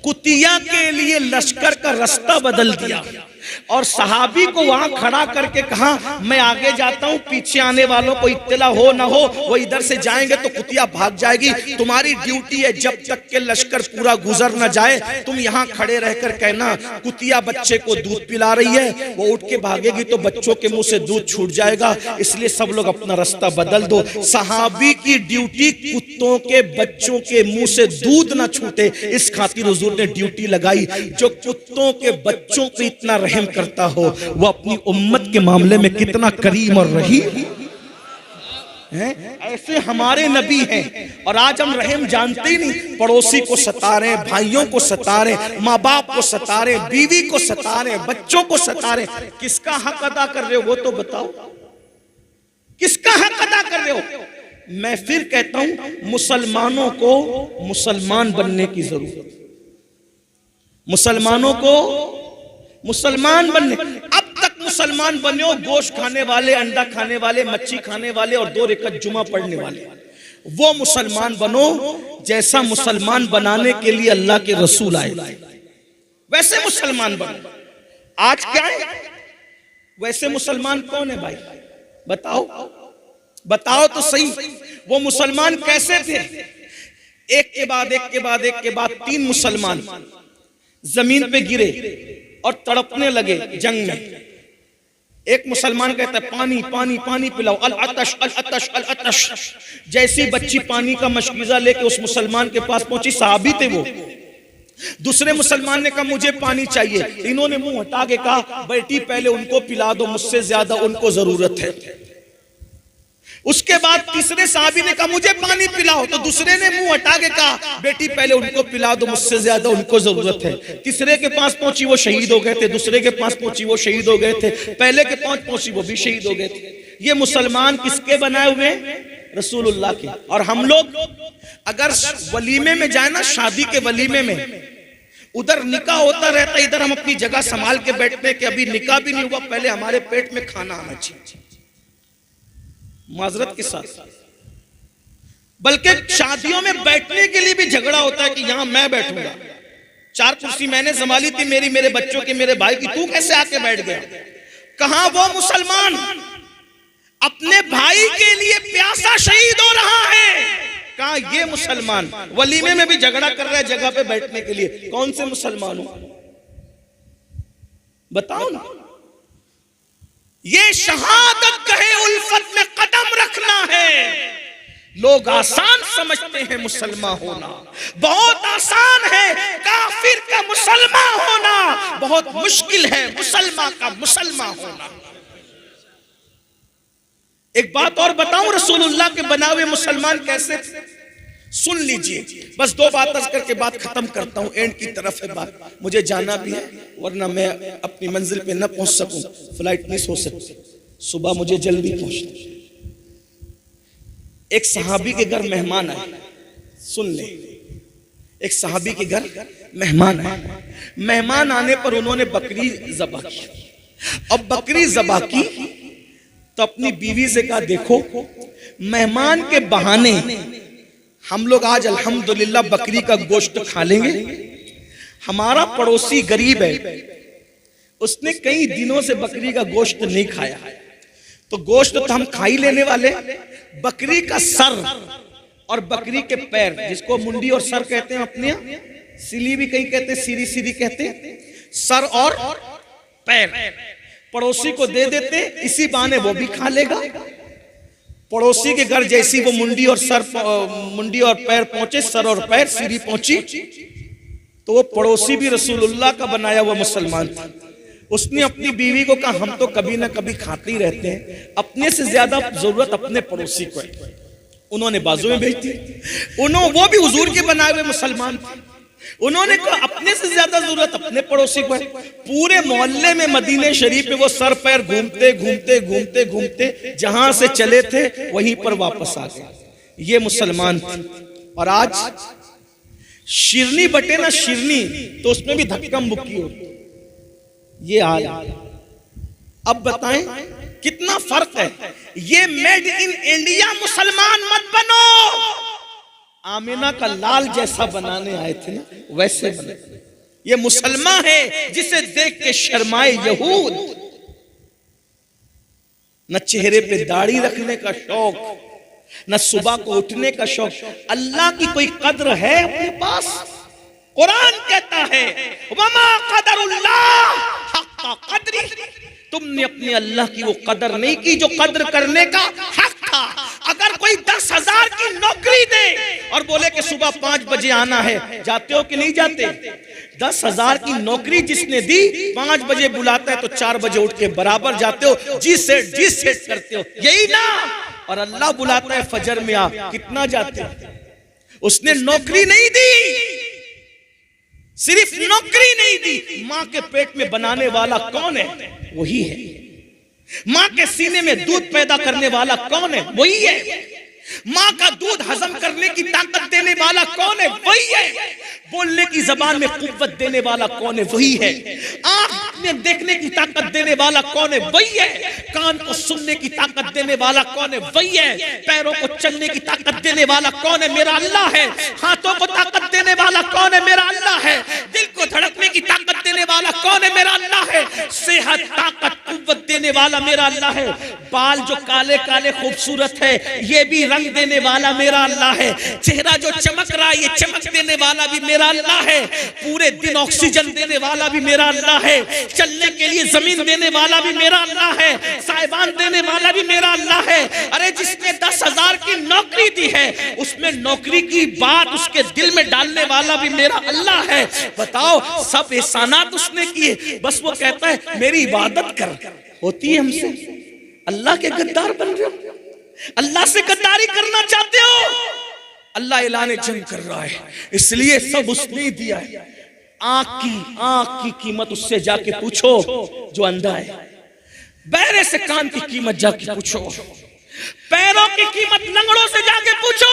Speaker 1: कुतिया के लिए लश्कर का रास्ता बदल दिया और सहाबी को वहां खड़ा करके कहा, मैं आगे जाता हूं, पीछे आने वालों को इत्तला हो ना हो, वो इधर से जाएंगे तो कुतिया भाग जाएगी। तुम्हारी ड्यूटी है, जब तक के लश्कर पूरा गुजर ना जाए, तुम यहां खड़े रहकर कहना कुतिया बच्चे को दूध पिला रही है, वो उठ के भागेगी तो बच्चों के मुंह से दूध छूट जाएगा, इसलिए सब लोग अपना रास्ता बदल दो। सहाबी की ड्यूटी कुत्तों के बच्चों के मुंह से दूध ना छूटे, इस खातिर हुजूर ने ड्यूटी लगाई। जो कुत्तों के बच्चों पे इतना रहम करता हो, वो अपनी उम्मत के मामले में कितना करीम और रहीम है। ऐसे हमारे नबी हैं, और आज हम रहम जानते ही नहीं। पड़ोसी को सता रहे, भाइयों को सता रहे, माँ बाप को सता रहे, बीवी को सता रहे, बच्चों को सता रहे। किसका हक अदा कर रहे हो वो तो बताओ, किसका हक अदा कर रहे हो? मैं फिर कहता हूं, मुसलमानों को मुसलमान बनने की जरूरत, मुसलमानों को मुसलमान बनने। अब तक मुसलमान बने हो गोश्त खाने वाले, अंडा खाने वाले, मच्छी खाने वाले और 2 रकात जुमा पढ़ने वाले, वो मुसलमान बनो जैसा मुसलमान बनाने के लिए अल्लाह के रसूल आए, वैसे मुसलमान बनो। आज क्या है, वैसे मुसलमान कौन है भाई? बताओ, बताओ तो सही। वो मुसलमान कैसे थे? एक के बाद एक के बाद एक के बाद 3 मुसलमान जमीन पे गिरे और तड़पने लगे जंग में। एक मुसलमान कहता है, पानी पानी पानी पिलाओ, अल अतश अल अतश अल अतश। जैसी बच्ची पानी का मशकीजा लेके उस मुसलमान के पास पहुंची, सहाबी थे वो। दूसरे मुसलमान ने कहा, मुझे पानी चाहिए। इन्होंने मुंह हटा के कहा, बेटी पहले उनको पिला दो, मुझसे ज्यादा उनको जरूरत है। उसके बाद तीसरे साहबी ने कहा, मुझे पानी पिलाओ, तो दूसरे ने मुंह हटा के कहा, बेटी पहले उनको पिला दो, मुझसे ज्यादा उनको जरूरत है। तीसरे के पास पहुंची, वो शहीद हो गए थे। दूसरे के पास पहुंची, वो शहीद हो गए थे। पहले के पास पहुंची, वो भी शहीद हो गए थे। ये मुसलमान किसके बनाए हुए? रसूलुल्लाह के। और हम लोग अगर वलीमे में जाए ना, शादी के वलीमे में, उधर निकाह होता रहता, इधर हम अपनी जगह संभाल के बैठते हैं कि अभी निकाह भी नहीं हुआ, पहले हमारे पेट में खाना आना चाहिए, माजरत के साथ। बल्कि शादियों में बैठने के लिए भी झगड़ा होता है कि यहां मैं बैठूंगा, 4 कुर्सी मैंने संभाली थी, मेरे बच्चों की, मेरे भाई की, तू कैसे आके बैठ गया? कहां वो मुसलमान अपने भाई के लिए प्यासा शहीद हो रहा है, कहां ये मुसलमान वलीमे में भी झगड़ा कर रहा है जगह पे बैठने के लिए? कौन से मुसलमान हो बताओ ना। ये शहादत कहे उल्फत में कदम रखना है। लोग आसान समझते हैं मुसलमान होना, बहुत आसान है। काफिर का मुसलमान होना बहुत मुश्किल है, मुसलमान का मुसलमान होना। एक बात और बताऊं, रसूलुल्लाह के बनावे मुसलमान कैसे थे? सुन लीजिए, बस 2 बात अर्ज करके बात खत्म करता हूं, एंड की तरफ है बात। मुझे जाना भी है, वरना मैं अपनी मंजिल पे न पहुंच सकूं, फ्लाइट मिस हो सकती, सुबह मुझे जल्दी पहुंचना। एक सहाबी के घर मेहमान आए, सुन ले, एक सहाबी के घर मेहमान आए। मेहमान आने पर उन्होंने बकरी ज़बह की। अब बकरी ज़बह की तो अपनी बीवी से कहा, देखो मेहमान के बहाने हम लोग आज अल्हम्दुलिल्लाह बकरी का गोश्त खा लेंगे। हमारा पड़ोसी गरीब है, उसने कई दिनों से बकरी का गोश्त नहीं खाया, तो गोश्त तो हम खा ही लेने वाले। बकरी का सर और बकरी के पैर, जिसको मुंडी और सर कहते हैं अपने यहाँ, सिली भी कहीं कहते हैं, सीरी सीरी कहते हैं, सर और पैर पड़ोसी को दे देते, इसी बहाने वो भी खा लेगा। पड़ोसी के घर जैसी वो मुंडी और पैर पहुंचे, सर और पैर सीढ़ी पहुंची, तो वो पड़ोसी भी रसूलुल्लाह का बनाया हुआ मुसलमान था। उसने अपनी बीवी को कहा हम तो कभी ना कभी खाते ही रहते हैं, अपने से ज्यादा जरूरत अपने पड़ोसी को है। उन्होंने बाजू में भेज दी। वो भी हुजूर के बनाए हुए मुसलमान थे। उन्होंने कहा अपने से ज्यादा जरूरत अपने पड़ोसी को है। पूरे मोहल्ले में मदीने शरीफ में वो सर पैर घूमते घूमते घूमते घूमते जहां से चले थे वहीं पर वापस आ गए। ये मुसलमान थे। और आज शिरनी बटे ना शिरनी, तो उसमें भी धक्का मुक्की हो। ये हाल। अब बताएं कितना फर्क है। ये मेड इन इंडिया मुसलमान मत बनो। आमिना का लाल जैसा बनाने आए थे ना, वैसे बने। ये मुसलमान है जिसे देख के शर्माए यहूद। न चेहरे पे दाढ़ी रखने का शौक, न सुबह को उठने का शौक। अल्लाह की कोई कद्र है अपने पास? कुरान कहता है वमा कदरुल्लाह हक्का कद्री। तुमने अपने अल्लाह की वो कदर नहीं की जो कद्र करने का हक था। अगर कोई 10,000 की नौकरी दे और बोले कि सुबह 5 बजे आना है, जाते हो कि नहीं जाते? 10,000 की नौकरी जिसने दी, 5 बजे बुलाता है तो 4 बजे उठ के बराबर जाते हो, जी सेट करते हो, यही ना? और अल्लाह बुलाता है फजर में आ, कितना जाते हो? उसने नौकरी नहीं दी, सिर्फ नौकरी नहीं दी, मां के पेट में बनाने वाला कौन है? वही है। मां के सीने में दूध पैदा करने वाला कौन है? वही है। मां का दूध हजम करने की ताकत देने वाला कौन है? वही है। बोलने की जबान में कुव्वत देने वाला कौन है? वही है। आंख में देखने की ताकत देने वाला कौन है? वही है। कान को सुनने की ताकत देने वाला कौन है? वही है। पैरों को चलने की ताकत देने वाला कौन है? मेरा अल्लाह है। हाथों को ताकत देने वाला कौन है? मेरा अल्लाह है। दिल को धड़कने की ताकत देने वाला कौन है? मेरा अल्लाह है। सेहत, ताकत, कुव्वत देने वाला मेरा अल्लाह है। बाल जो काले काले खूबसूरत है, ये भी रंग देने वाला मेरा अल्लाह है। चेहरा जो चमक रहा है, ये चमक देने वाला भी मेरा अल्लाह है। पूरे दिन ऑक्सीजन देने वाला भी मेरा अल्लाह है। चलने के लिए जमीन देने वाला भी मेरा अल्लाह है। साइबान देने वाला भी मेरा अल्लाह है। अरे जिसने 10,000 की नौकरी दी है, उसमें नौकरी की बात उसके दिल में डालने वाला भी मेरा अल्लाह है। बताओ, सब एहसानात उसने किए, बस वो कहता है मेरी इबादत कर। होती है हमसे? अल्लाह के गद्दार बन रहे हो, अल्लाह से गद्दारी करना चाहते हो। अल्लाह ऐलान जंग कर रहा है, इसलिए सब उसने दिया है। आंख की कीमत उससे जाके पूछो जो अंधा है। बहरे से कान की कीमत जाके पूछो। पैरों की कीमत लंगड़ों से जाके पूछो।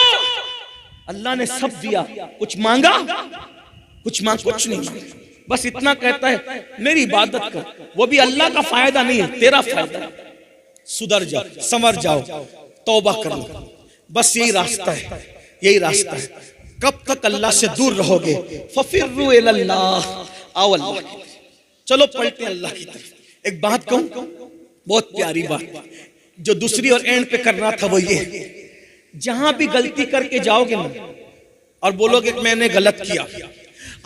Speaker 1: अल्लाह ने सब दिया। कुछ मांगा? कुछ नहीं मांगा। बस इतना कहता है मेरी इबादत कर। वो भी अल्लाह का फायदा नहीं है, तेरा फायदा। सुधर जाओ, संवर जाओ, तौबा कर लो। बस यही रास्ता है, यही रास्ता है। कब तक अल्लाह से दूर रहोगे? फफिर्रु इलल्लाह, आओ अल्लाह की तरफ। चलो पलटे अल्लाह की तरफ। एक बात कहूं, बहुत प्यारी बात, जो दूसरी और एंड पे करना था वो ये, जहां भी गलती करके जाओगे ना और बोलोगे मैंने गलत किया,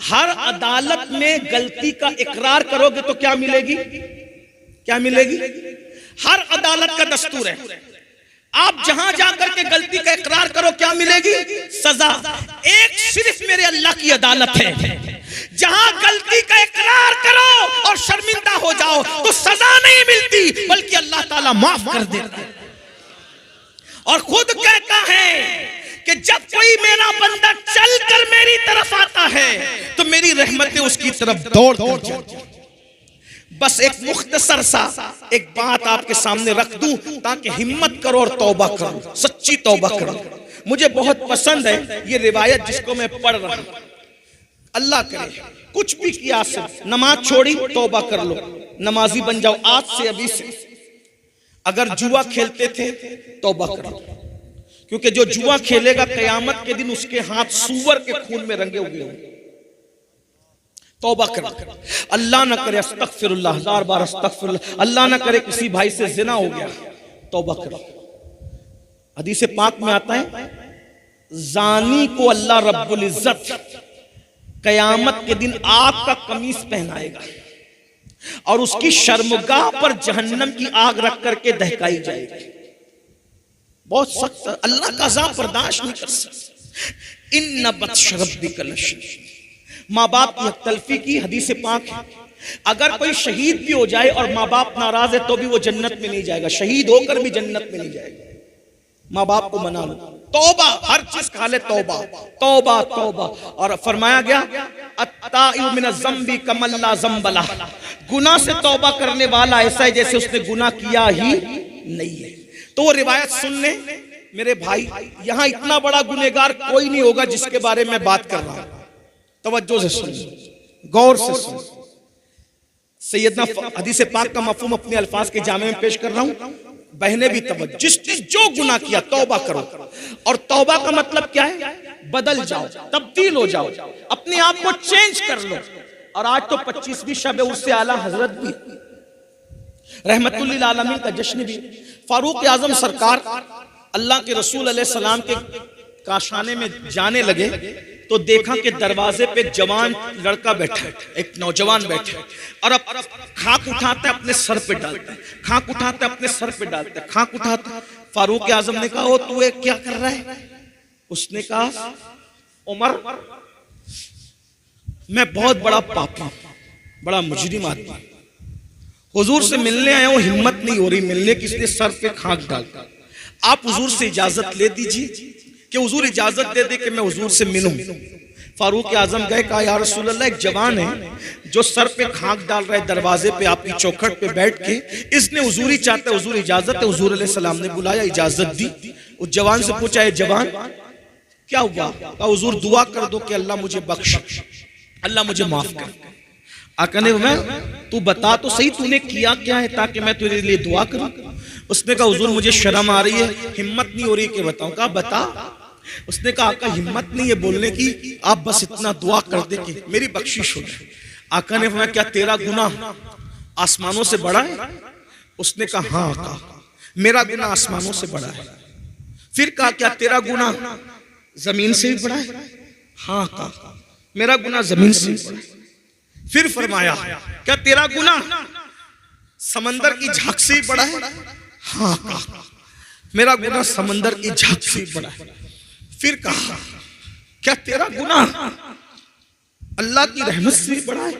Speaker 1: हर अदालत में गलती का इकरार करोगे तो क्या मिलेगी? क्या मिलेगी? हर अदालत का दस्तूर है, आप जहां जाकर के गलती का इकरार करो क्या मिलेगी? सजा। एक सिर्फ मेरे अल्लाह की अदालत है, जहां गलती का इकरार करो और शर्मिंदा हो जाओ तो सजा नहीं मिलती, बल्कि अल्लाह ताला माफ कर देता है। और खुद कहता है कि जब कोई मेरा बंदा चलकर मेरी तरफ आता है तो मेरी रहमतें उसकी तरफ दौड़ जाती हैं। बस एक मुख्तसर सा एक बात आपके सामने रख दूं ताकि हिम्मत करो और तौबा करो, सच्ची तौबा करो। मुझे बहुत पसंद है ये रिवायत जिसको मैं पढ़ रहा हूं। अल्लाह करे कुछ भी किया, सिर्फ नमाज छोड़ी तौबा कर लो, नमाजी बन जाओ आज से, अभी से। अगर जुआ खेलते थे तौबा करो, क्योंकि जो जुआ खेलेगा कयामत के दिन उसके हाथ सूअर के खून में रंगे हुए होंगे। तौबा करो, अल्लाह ना करे, अस्तगफिरुल्लाह, 1000 बार अस्तगफिरुल्लाह, अल्लाह ना करे किसी भाई से जिना हो गया, तौबा करो। हदीस पाक में आता है जानी को अल्लाह रब्बुल इज्जत कयामत के दिन आग का कमीज पहनाएगा और उसकी शर्मगाह पर जहन्नम की आग रख करके दहकाई जाएगी। बहुत सख्त, अल्लाह का अज़ाब बर्दाश्त नहीं कर सकते। इन्ना बत्श रब्बिका लशदीद। माँ बाप की तलफी की हदीस पाक है, अगर कोई शहीद भी हो जाए और माँ बाप नाराज है तो भी वो जन्नत में नहीं जाएगा, शहीद होकर भी जन्नत में नहीं जाएगा। माँ बाप को मना लो, तौबा, हर चीज खा ले, तौबा तौबा तौबा। और फरमाया गया अत्ताइबु मिन ज़म्बि कमल्ला ज़म्बला, गुनाह से तौबा करने वाला ऐसा है जैसे उसने गुनाह किया ही नहीं है। तो वो रिवायत सुन ले मेरे भाई, यहां इतना बड़ा गुनहगार कोई नहीं होगा जिसके बारे में बात कर रहा हूं। तवज्जो से सुन, गौर से सुन। सैयदना हदीस पाक का मफहूम अपने अल्फाज के जामे में पेश कर रहा हूं, बहने भी तवज्जो। जिसने जो गुनाह किया तौबा करो, और तौबा का मतलब क्या है? बदल जाओ, तब्दील हो जाओ, अपने आप को चेंज कर लो। और आज तो 25वीं शब उर्स आला हजरत भी, रहमतुल लिल आलमीन का जश्न भी। फारूक आजम सरकार अल्लाह के रसूल अलैहि सलाम के काशाने में जाने लगे तो देखा कि दरवाजे पे एक जवान लड़का बैठा है, एक नौजवान बैठा है, और अब खाक उठाता है अपने सर पे डालता है, खाक उठाता है अपने सर पे डालता है, खाक उठाता। फारूक आजम ने कहा, ओ तू ये क्या कर रहा है? उसने कहा, उमर मैं बहुत बड़ा पापी, बड़ा मुजरिम आदमी, हुजूर से मिलने आया हूं, हिम्मत नहीं हो रही मिलने की, इसलिए सर पे खाक डालता। आप हुजूर से इजाजत ले दीजिए कि हुजूर इजाजत दे दे कि मैं हुजूर से मिलूं। फारूक आजम गए, कहा या रसूल अल्लाह, एक जवान है जो सर पे खाक डाल रहा है दरवाजे पे आपकी चौखट पे बैठ के, इसने हुजूरी चाहता है, हुजूर इजाजत है। हुजूर अलैहि सलाम ने बुलाया, इजाजत दी। उस जवान से पूछा, है जवान क्या हुआ? कहा हुजूर दुआ कर दो कि अल्लाह मुझे बख्श, अल्लाह मुझे माफ कर। आका ने फरमाया, तू बता तो सही तूने किया क्या है ताकि मैं तेरे लिए दुआ करूं। उसने कहा हुजूर मुझे शर्म आ रही है, हिम्मत नहीं हो रही कि बताऊं। कहा बता। उसने कहा आका हिम्मत नहीं है बोलने की, आप बस इतना दुआ कर दे कि मेरी बख्शिश हो जाए। आका ने फरमाया, क्या तेरा गुनाह आसमानों से बड़ा है? उसने कहा हाँ आका, मेरा गुनाह आसमानों से बड़ा है। फिर कहा, क्या तेरा गुनाह जमीन से भी बड़ा है? हाँ आका, मेरा गुनाह जमीन से भी बड़ा है। फिर फरमाया, क्या तेरा गुनाह समंदर की झांक से बड़ा है? हाँ आका, मेरा गुनाह समंदर की झांक से बड़ा है। फिर कहा, क्या तेरा गुनाह अल्लाह की रहमत से बड़ा है?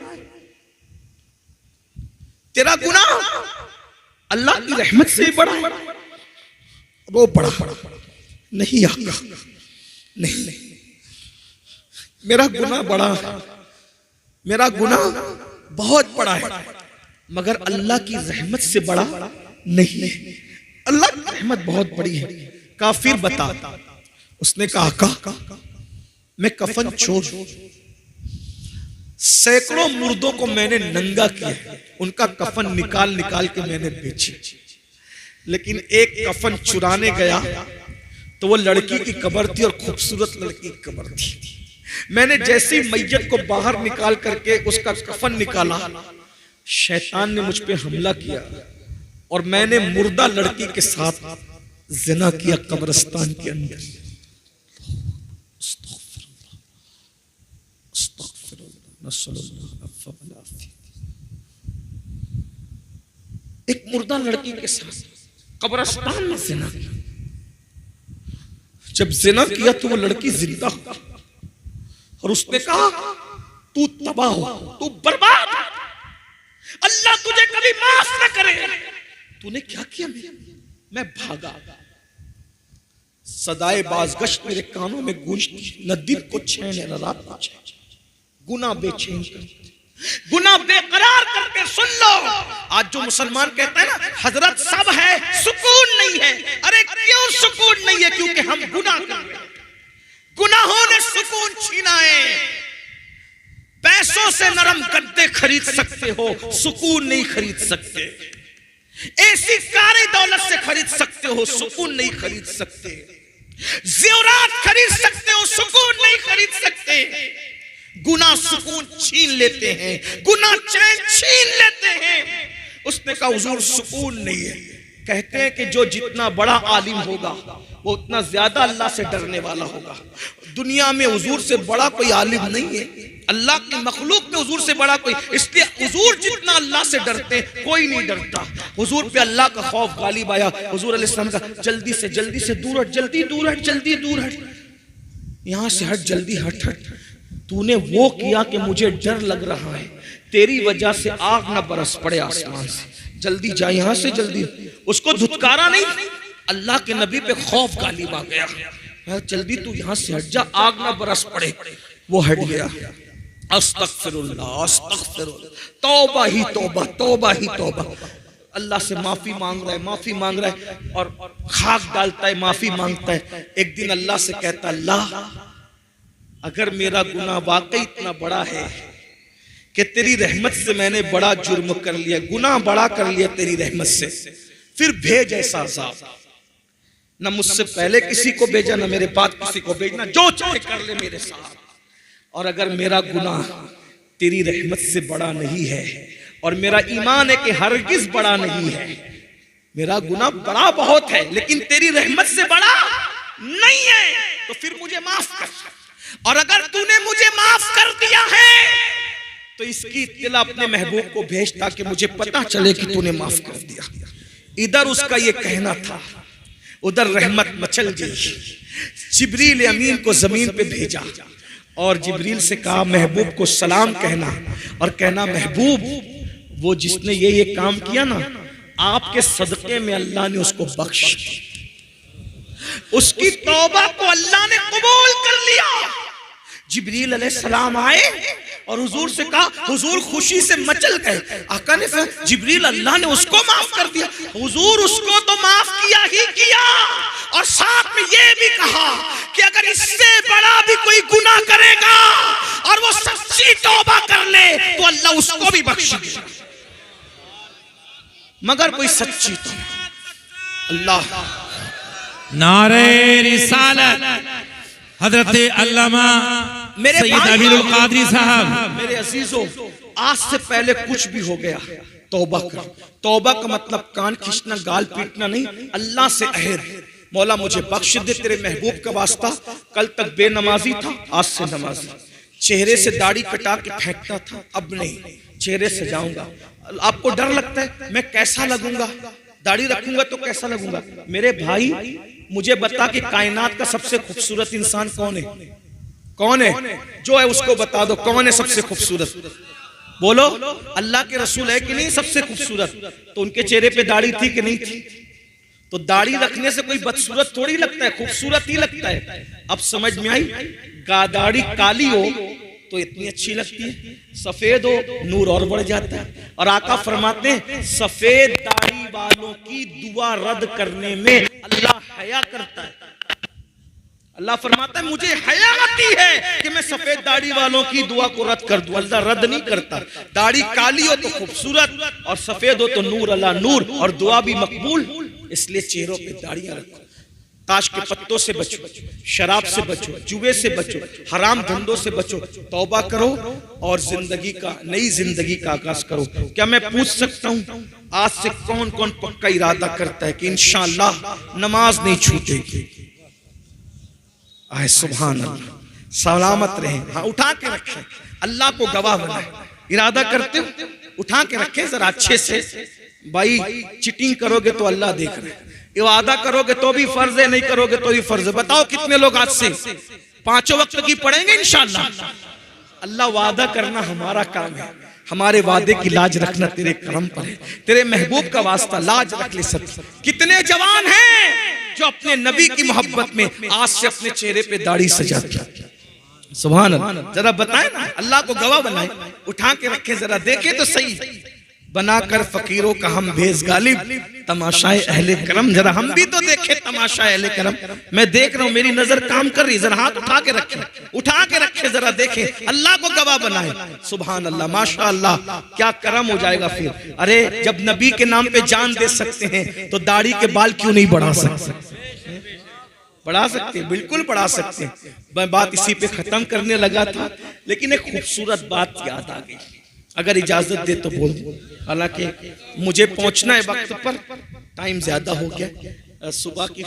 Speaker 1: तेरा गुनाह अल्लाह की रहमत से बड़ा है? वो बड़ा नहीं आका, नहीं, मेरा गुनाह बड़ा है, मेरा गुनाह बहुत बड़ा है, मगर अल्लाह की रहमत से बड़ा नहीं। अल्लाह की रहमत बहुत बड़ी है। कहा फिर बता। उसने कहा आका, मैं कफन छोड़, सैकड़ों मुर्दों को मैंने नंगा किया, उनका कफन निकाल निकाल के मैंने बेचे, लेकिन एक कफन चुराने गया तो वो लड़की की कब्र थी, और खूबसूरत लड़की की कब्र थी। मैंने जैसी मैयत को बाहर निकाल करके उसका कफन निकाला, शैतान ने मुझ पे हमला किया और मैंने मुर्दा लड़की के साथ जिना किया कब्रिस्तान के अंदर। एक मुर्दा लड़की के साथ कब्रिस्तान में जिना किया। जब जिना किया तो वो लड़की जिंदा हो, और उसने कहा तू तबाह हो, तू बर्बाद, अल्लाह तुझे कभी माफ न करे। तूने क्या किया? मैं भागा, सदाए बाज़गश्त मेरे कानों में गूंजती, न दिन को चैन न रात को चैन, गुनाह बेचैन करते, गुनाह बेकरार करके। सुन लो, आज जो मुसलमान कहता है ना हजरत सब है सुकून नहीं है, अरे क्यों सुकून नहीं है? क्योंकि हम गुनाह कर रहे हैं। गुनाहों ने सुकून छीना है। पैसों से नरम गद्दे खरीद सकते हो, सुकून नहीं खरीद सकते। ऐसी सारी दौलत से खरीद सकते हो, सुकून नहीं खरीद सकते। ज़ेवरात खरीद सकते हो, सुकून नहीं खरीद सकते। गुनाह सुकून छीन लेते हैं, गुनाह चैन छीन लेते हैं। उसने कहा हुजूर सुकून नहीं है। कहते हैं कि जो जितना बड़ा आलिम होगा वो उतना ज्यादा अल्लाह से डरने वाला होगा। दुनिया में हुजूर से बड़ा कोई आलिम नहीं है, अल्लाह की मखलूक में हुजूर से बड़ा कोई, इसलिए हुजूर जितना अल्लाह से डरते हैं, कोई नहीं डरता। हुजूर पे अल्लाह का खौफ गालिब आया। हुजूर अलैहिस्सलाम का जल्दी से दूर हट, जल्दी दूर हट, जल्दी दूर हट, यहां से हट, जल्दी हट हट। तूने वो किया कि मुझे डर लग रहा है, तेरी वजह से आग न बरस पड़े आसमान से, जल्दी जा यहां से, जल्दी। उसको धुतकारा नहीं, अल्लाह के नबी पे खौफ गालिब आ गया, जल्दी तू यहां से हट जा, आग ना बरस पड़े। वो हट गया। अस्तगफिरुल्लाह, अस्तगफिरुल्लाह, तौबा ही तौबा, तौबा ही तौबा। अल्लाह से माफी मांग रहा है, माफी मांग रहा है, और खाक डालता है, माफी मांगता है। एक दिन अल्लाह से कहता, अल्लाह अगर मेरा गुनाह वाकई इतना बड़ा है कि तेरी रहमत से मैंने बड़ा जुर्म कर लिया, गुनाह बड़ा कर लिया तेरी रहमत से, फिर भेज ऐसा अज़ाब, न मुझसे पहले किसी को भेजा, न मेरे बाद किसी को भेजना, जो चाहे कर ले मेरे साथ। और अगर मेरा गुनाह तेरी रहमत से बड़ा नहीं है, और मेरा ईमान है कि हरगिज बड़ा नहीं है, मेरा गुनाह बड़ा बहुत है लेकिन तेरी रहमत से बड़ा नहीं है, तो फिर मुझे माफ कर। और अगर तूने मुझे माफ कर दिया है तो इसकी इत्तला अपने महबूब को भेज, ताकि मुझे पता चले कि तूने माफ कर दिया। इधर उसका ये कहना था, उधर रहमत मचल गई। जिब्रील अमीन को जमीन पे भेजा और जिब्रील से कहा महबूब को सलाम कहना, और कहना महबूब वो जिसने ये काम किया ना, आपके सदके में अल्लाह ने उसको बख्श, उसकी तौबा को अल्लाह ने कबूल कर लिया। जिब्रील अलैहिस्सलाम आए और हुजूर से कहा, हुजूर खुशी से मचल गए। आका ने जिब्रील अल्लाह ने उसको माफ कर दिया। हुजूर उसको तो माफ किया ही किया, और साथ में ये भी कहा कि अगर इससे बड़ा भी कोई गुनाह करेगा और वो सच्ची तौबा कर ले तो अल्लाह उसको भी बख्शेगा, मगर कोई सच्ची तौबा। अल्लाह
Speaker 2: नारे रिसालत हजरत अल्लामा सैयद अमीरुल कादरी साहब।
Speaker 1: मेरे अजीजों, आज से पहले कुछ भी हो गया तौबा कर। तौबा का मतलब कान खींचना, गाल पीटना नहीं, अल्लाह से अहद, मौला मुझे बख्श दे तेरे महबूब का वास्ता। कल तक बेनमाजी था, आज से नमाजी। चेहरे से दाढ़ी कटा के फेंकता था, अब नहीं, चेहरे से जाऊंगा। आपको डर लगता है मैं कैसा लगूंगा, दाढ़ी रखूंगा तो कैसा लगूंगा? मेरे भाई मुझे बता कि कायनात का सबसे खूबसूरत इंसान कौन है? कौन है? जो है उसको बता दो, कौन है सबसे खूबसूरत? बोलो। अल्लाह के रसूल है कि नहीं सबसे खूबसूरत? तो उनके चेहरे पे दाढ़ी थी कि नहीं थी? तो दाढ़ी रखने से कोई बदसूरत थोड़ी लगता है, खूबसूरत ही लगता है। अब समझ में आई? दाढ़ी काली हो तो इतनी अच्छी लगती है, सफेद हो नूर और बढ़ जाता है। और आका फरमाते हैं सफेद दाढ़ी वालों की दुआ रद्द करने में अल्लाह हया करता है। अल्लाह फरमाता है मुझे हया आती है कि मैं सफेद दाढ़ी वालों की दुआ को रद्द कर दूं। अल्लाह रद्द नहीं करता। दाढ़ी काली हो तो खूबसूरत, और सफेद हो तो नूर अल्लाह नूर, और दुआ भी मकबूल। इसलिए चेहरों पे दाढ़ियां रखो। ताश के पत्तों से बचो, शराब से बचो, जुए से बचो, हराम धंधों से बचो, तौबा करो और जिंदगी का, नई जिंदगी का आगाज करो। क्या मैं पूछ सकता हूं आज से कौन कौन पक्का इरादा करता है कि इंशाअल्लाह नमाज नहीं छूटेगी? आए सुभान अल्लाह, सलामत रहे। हाँ, उठा के रखें, अल्लाह को गवाह बनाए। इरादा करते हो उठा के रखें जरा अच्छे से। भाई चीटिंग करोगे तो अल्लाह देख रहे, वादा करोगे तो भी फर्ज है, नहीं करोगे तो भी फर्ज है। बताओ कितने लोग आज से 5 वक्त की पढ़ेंगे इंशाअल्लाह? अल्लाह वादा करना हमारा काम है, हमारे वादे की लाज रखना तेरे करम पर है। तेरे महबूब का वास्ता लाज रख ले। सब कितने जवान हैं जो अपने नबी की मोहब्बत में आज से अपने चेहरे पे दाढ़ी सजाते हैं? सुभान अल्लाह। जरा बताएं ना, अल्लाह को गवाह बनाए, उठा के रखें, जरा देखें तो सही। बनाकर फकीरों का हम भेज गालिब, तमाशाए अहले करम। जरा हम भी तो देखें तमाशाए अहले करम। मैं देख रहा हूं, मेरी नजर काम कर रही। जरा हाथ उठा के रखें, उठा के रखें, जरा देखें, अल्लाह को गवाह बनाए। सुभान अल्लाह, माशाअल्लाह, क्या करम हो जाएगा फिर। अरे जब नबी के नाम पे जान दे सकते हैं तो दाढ़ी के बाल क्यों नहीं बढ़ा सकते? बढ़ा सकते, बिल्कुल बढ़ा सकते। मैं बात इसी पे खत्म करने लगा था, लेकिन एक खूबसूरत बात याद आ गई, अगर इजाजत दे तो बोल दूं। हालांकि मुझे पहुंचना है वक्त पर, टाइम ज्यादा हो गया। सुबह की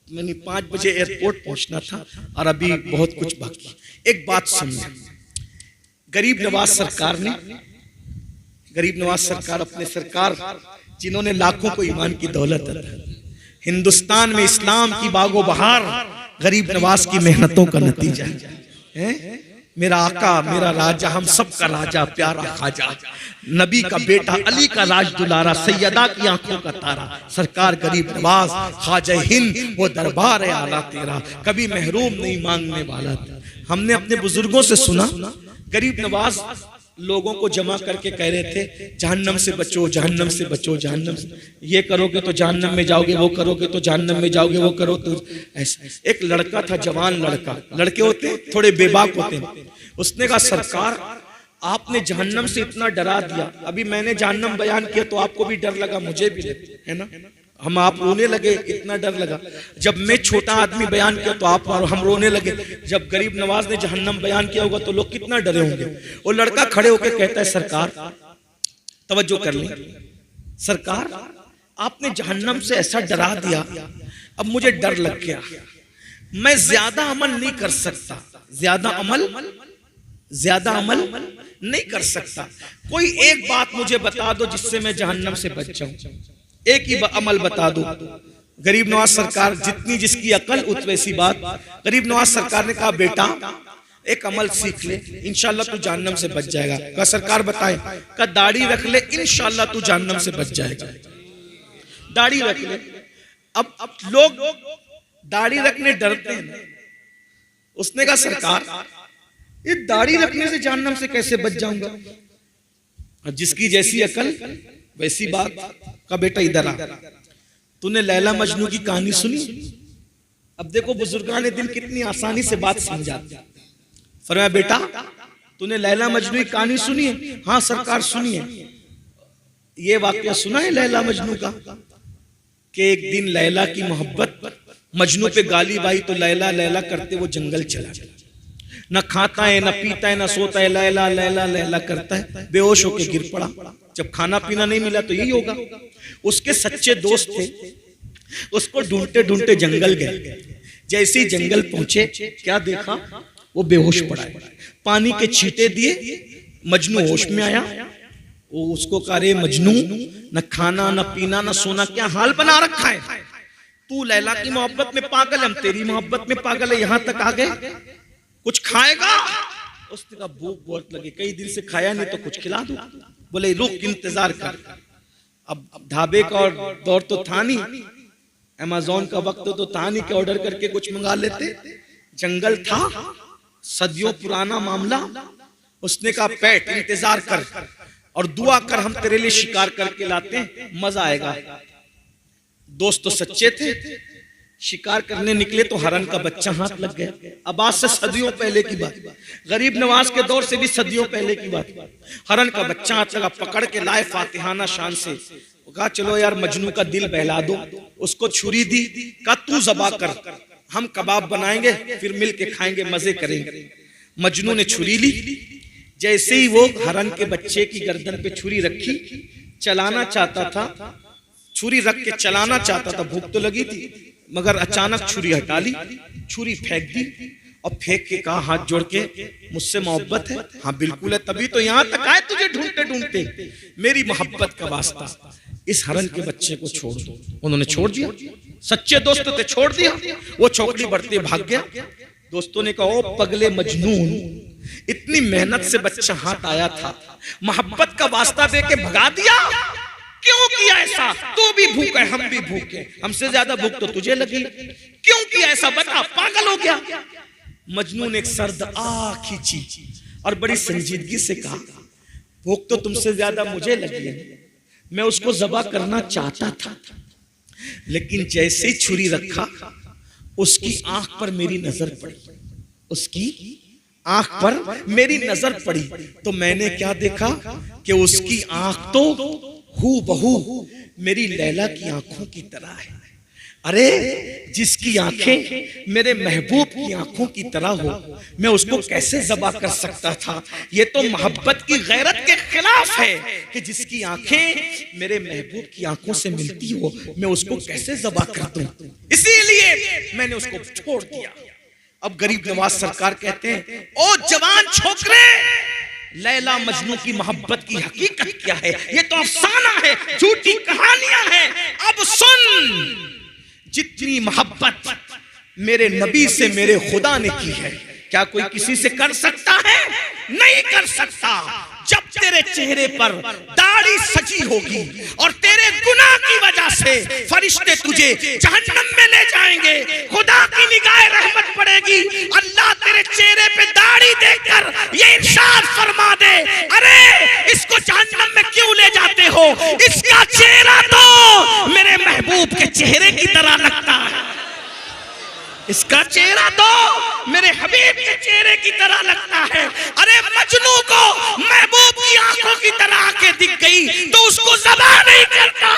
Speaker 1: मैंने 5 बजे एयरपोर्ट पहुंचना था और अभी बहुत कुछ बाकी। एक बात समझे, गरीब नवाज सरकार ने गरीब नवाज सरकार, अपने सरकार जिन्होंने लाखों को ईमान की दौलत दी, हिंदुस्तान में इस्लाम की बागो बहार गरीब नवाज की मेहनतों का नतीजा है। मेरा आका, मेरा राजा, हम सब का राजा, प्यारा खाजा, नबी का बेटा, अली का राज दुलारा, सैयदा की आंखों का तारा, सरकार गरीब नवाज खाजा हिंद, वो दरबार है आला तेरा, कभी महरूम नहीं मांगने वाला। हमने अपने बुजुर्गों से सुना, गरीब नवाज लोगों को जमा करके कह रहे थे जहन्नम से बचो, जहन्नम से बचो, जहन्नम से, ये करोगे तो जहन्नम में जाओगे, वो करोगे तो जहन्नम में जाओगे, वो करो तो ऐसा। एक लड़का था, जवान लड़का, लड़के होते थोड़े बेबाक होते हैं, उसने कहा सरकार आपने जहन्नम से इतना डरा दिया, अभी मैंने जहन्नम बयान किया तो आपको भी डर लगा, मुझे भी है ना, हम आप रोने लगे, इतना डर लगा। जब मैं छोटा आदमी बयान किया तो आप हम रोने लगे, जब गरीब नवाज ने जहन्नम बयान किया होगा तो लोग कितना डरे होंगे। वो लड़का खड़े होकर कहता है सरकार, तवज्जो कर लें, सरकार आपने जहन्नम से ऐसा डरा दिया, अब मुझे डर लग गया, मैं ज्यादा अमल नहीं कर सकता, ज्यादा अमल नहीं कर सकता, कोई एक बात मुझे बता दो जिससे मैं जहन्नम से बच जाऊं, एक ही अमल बता दो। गरीब नवाज सरकार, जितनी जिसकी अकल उतनी सी बात। गरीब नवाज सरकार ने कहा बेटा एक अमल सीख ले, इंशाल्लाह तू जहन्नम से बच जाएगा। कहा सरकार बताए, कहा दाढ़ी रख ले, इंशाल्लाह तू जहन्नम से बच जाएगा, दाढ़ी रख ले। अब लोग दाढ़ी रखने डरते हैं, उसने कहा सरकार ये दाढ़ी रखने से जहन्नम से कैसे बच जाऊंगा, जिसकी जैसी अकल वैसी बात। का बेटा इधर आ, तूने लैला मजनू की कहानी सुनी? अब देखो बुजुर्गान दिल कितनी आसानी से बात समझाते। फरमाया बेटा तूने लैला मजनू की कहानी सुनी है? हाँ सरकार सुनी है। ये वाकया सुना है लैला मजनू का कि एक दिन लैला की मोहब्बत मजनू पे गाली बाई तो लैला लैला करते वो जंगल चला गया, न खाता है, न पीता है, न सोता है, लैला लैला लैला करता है, बेहोश होकर गिर पड़ा। जब खाना पीना नहीं मिला तो यही होगा। उसके सच्चे दोस्त थे, उसको ढूंढते ढूंढते जंगल गए। जैसे ही जंगल पहुंचे क्या देखा, वो बेहोश पड़ा है। पानी के छींटे दिए, मजनू होश में आया। वो उसको कह रहे मजनू, न खाना न पीना न सोना, क्या हाल बना रखा है, तू लैला की मोहब्बत में पागल, हम तेरी मोहब्बत में पागल है, यहां तक आ गए, कुछ खाएगा? उसने कहा भूख बहुत लगी, कई दिन से खाया नहीं तो कुछ खिला दो। बोले रुक, इंतजार कर। अब ढाबे का दौर तो था नहीं, अमेज़न का वक्त तो था नहीं कि ऑर्डर करके कुछ मंगा लेते। जंगल था, सदियों पुराना मामला। उसने कहा पैट इंतजार कर और दुआ कर, हम तेरे लिए शिकार करके लाते हैं, मजा आएगा। दोस्त तो सच्चे थे, शिकार करने निकले तो हरन का बच्चा हाथ लग गया। अब आज से सदियों पहले की बात, गरीब नवाज के दौर से भी सदियों पहले की बात। हरन का बच्चा हाथ लगा, पकड़ के लाए फातिहाना शान से। कहा चलो यार मजनू का दिल बहला दो। उसको छुरी दी, कहा तू ज़बा कर, हम कबाब बनाएंगे फिर मिल के खाएंगे, मजे करेंगे। मजनू ने छुरी ली, जैसे ही वो हरन के बच्चे की गर्दन पे छुरी रखी, चलाना चाहता था, छुरी रख के चलाना चाहता था, भूख तो लगी थी, मगर अचानक छुरी हटा ली, छुरी फेंक दी और फेंक के कहा हाथ जोड़ के मुझसे मोहब्बत है? हाँ बिल्कुल है, तभी तो यहाँ तक आए तुझे ढूंढते ढूंढते, मेरी मोहब्बत का वास्ता, इस हरन के बच्चे को छोड़ दो। उन्होंने छोड़ दिया, सच्चे दोस्त थे, छोड़ दिया। वो चौकड़ी बढ़ते भाग गया। दोस्तों ने कहा ओ पगले मजनून, इतनी मेहनत से बच्चा हाथ आया था, मोहब्बत का वास्ता दे के भगा दिया, क्यों किया ऐसा? तू भी भूख है, हम भी भूख है, हमसे ज्यादा भूख तो तुझे लगी, क्यों किया ऐसा बता, पागल हो गया? मजनू ने एक सर्द आह खींची और बड़ी संजीदगी से कहा भूख तो तुमसे ज्यादा मुझे लगी है, मैं उसको ज़बा करना चाहता था, लेकिन जैसे ही छुरी रखा उसकी आंख पर मेरी नजर पड़ी, उसकी आंख पर मेरी नजर पड़ी तो मैंने क्या देखा कि उसकी आंख तो हूबहू मेरी लैला की आंखों की तरह है। अरे जिसकी आंखें मेरे महबूब की आंखों की तरह हो, मैं उसको कैसे ज़बा कर सकता था? ये तो मोहब्बत की गैरत के खिलाफ है कि जिसकी आंखें मेरे महबूब की आंखों से मिलती हो, मैं उसको कैसे ज़बा कर दूं? इसीलिए मैंने उसको छोड़ दिया। अब गरीब नवाज सरकार कहते हैं ओ जवान छोकरे, लैला मजनू की मोहब्बत की हकीकत क्या है? ये तो अफसाना है, झूठी कहानियां हैं। अब सुन, जितनी मोहब्बत मेरे नबी से मेरे खुदा ने की है, क्या कोई किसी से कर सकता है? नहीं कर सकता। जब तेरे चेहरे पर दाढ़ी सजी होगी और तेरे गुनाह की वजह से फरिश्ते तुझे जहन्नम में ले जाएंगे, खुदा की निगाह रहमत पड़ेगी, अल्लाह तेरे चेहरे पे दाढ़ी देखकर ये इरशाद फरमा दे, अरे इसको जहन्नम में क्यों ले जाते हो? इसका चेहरा तो मेरे महबूब के चेहरे की तरह लगता है, इसका चेहरा तो मेरे हबीब के चेहरे की तरह लगता है। अरे मजनू को महबूब की आंखों की तरह आंखें दिख गई तो उसको ज़बा नहीं करता।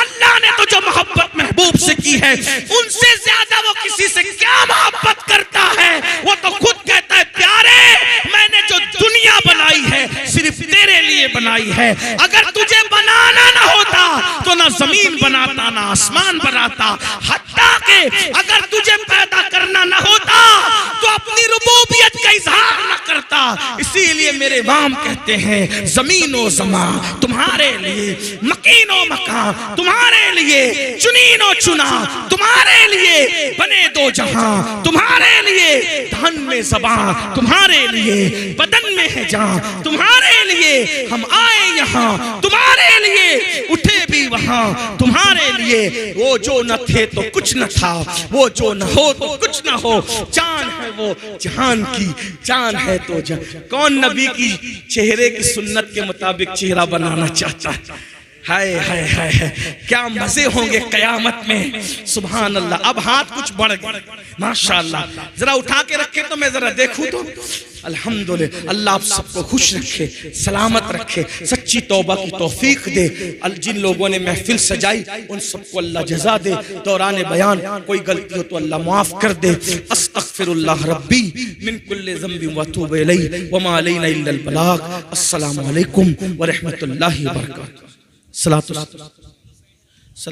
Speaker 1: अल्लाह ने तो जो मोहब्बत महबूब से की है, उनसे ज्यादा वो किसी से क्या मोहब्बत करता है? वो तो खुद कहता है, प्यारे मैंने जो दुनिया बनाई है सिर्फ तेरे लिए बनाई है। अगर तुझे बनाना ना होता तो ना जमीन बनाता ना आसमान बनाता, हत्ता के अगर तुझे पैदा करना ना होता तो अपनी रुबूबियत का इजहार न करता। इसीलिए मेरे इमाम कहते हैं, जमीन व जमा तुम्हारे लिए, मकीन व मकान तुम्हारे लिए, चुनीन व चुना तुम्हारे लिए, बने दो जहां तुम्हारे लिए, धन में ज़बान तुम्हारे लिए, बदन में है जान तुम्हारे लिए, हम आए यहाँ तुम्हारे लिए, उठे भी वहां तुम्हारे लिए। वो जो न थे तो कुछ न था, वो जो न हो तो कुछ न हो, जान है वो जहान की, जान है तो जान। कौन नबी की चेहरे की सुन्नत के मुताबिक चेहरा बनाना चाहता है? हाय हाय हाय हाय, क्या मजे होंगे कयामत में। सुभान अल्लाह। अब हाथ कुछ बढ़ गए माशाअल्लाह, जरा उठा के रखे तो मैं जरा देखूं तो। अल्हम्दुलिल्लाह, अल्लाह आप सबको खुश रखे, सलामत रखे, सच्ची तौबा की तौफीक दे। जिन लोगों ने महफिल सजाई उन सबको अल्लाह जज़ा दे। दौरान बयान कोई गलती हो तो अल्लाह माफ कर दे। अस्तगफिरुल्लाह रब्बी मिन कुल्लि ज़ंबिन व अतूबु इलैहि व मा अलैना इल्लल बलाग। अस्सलामु अलैकुम व रहमतुल्लाहि व बरकातहू। सलातो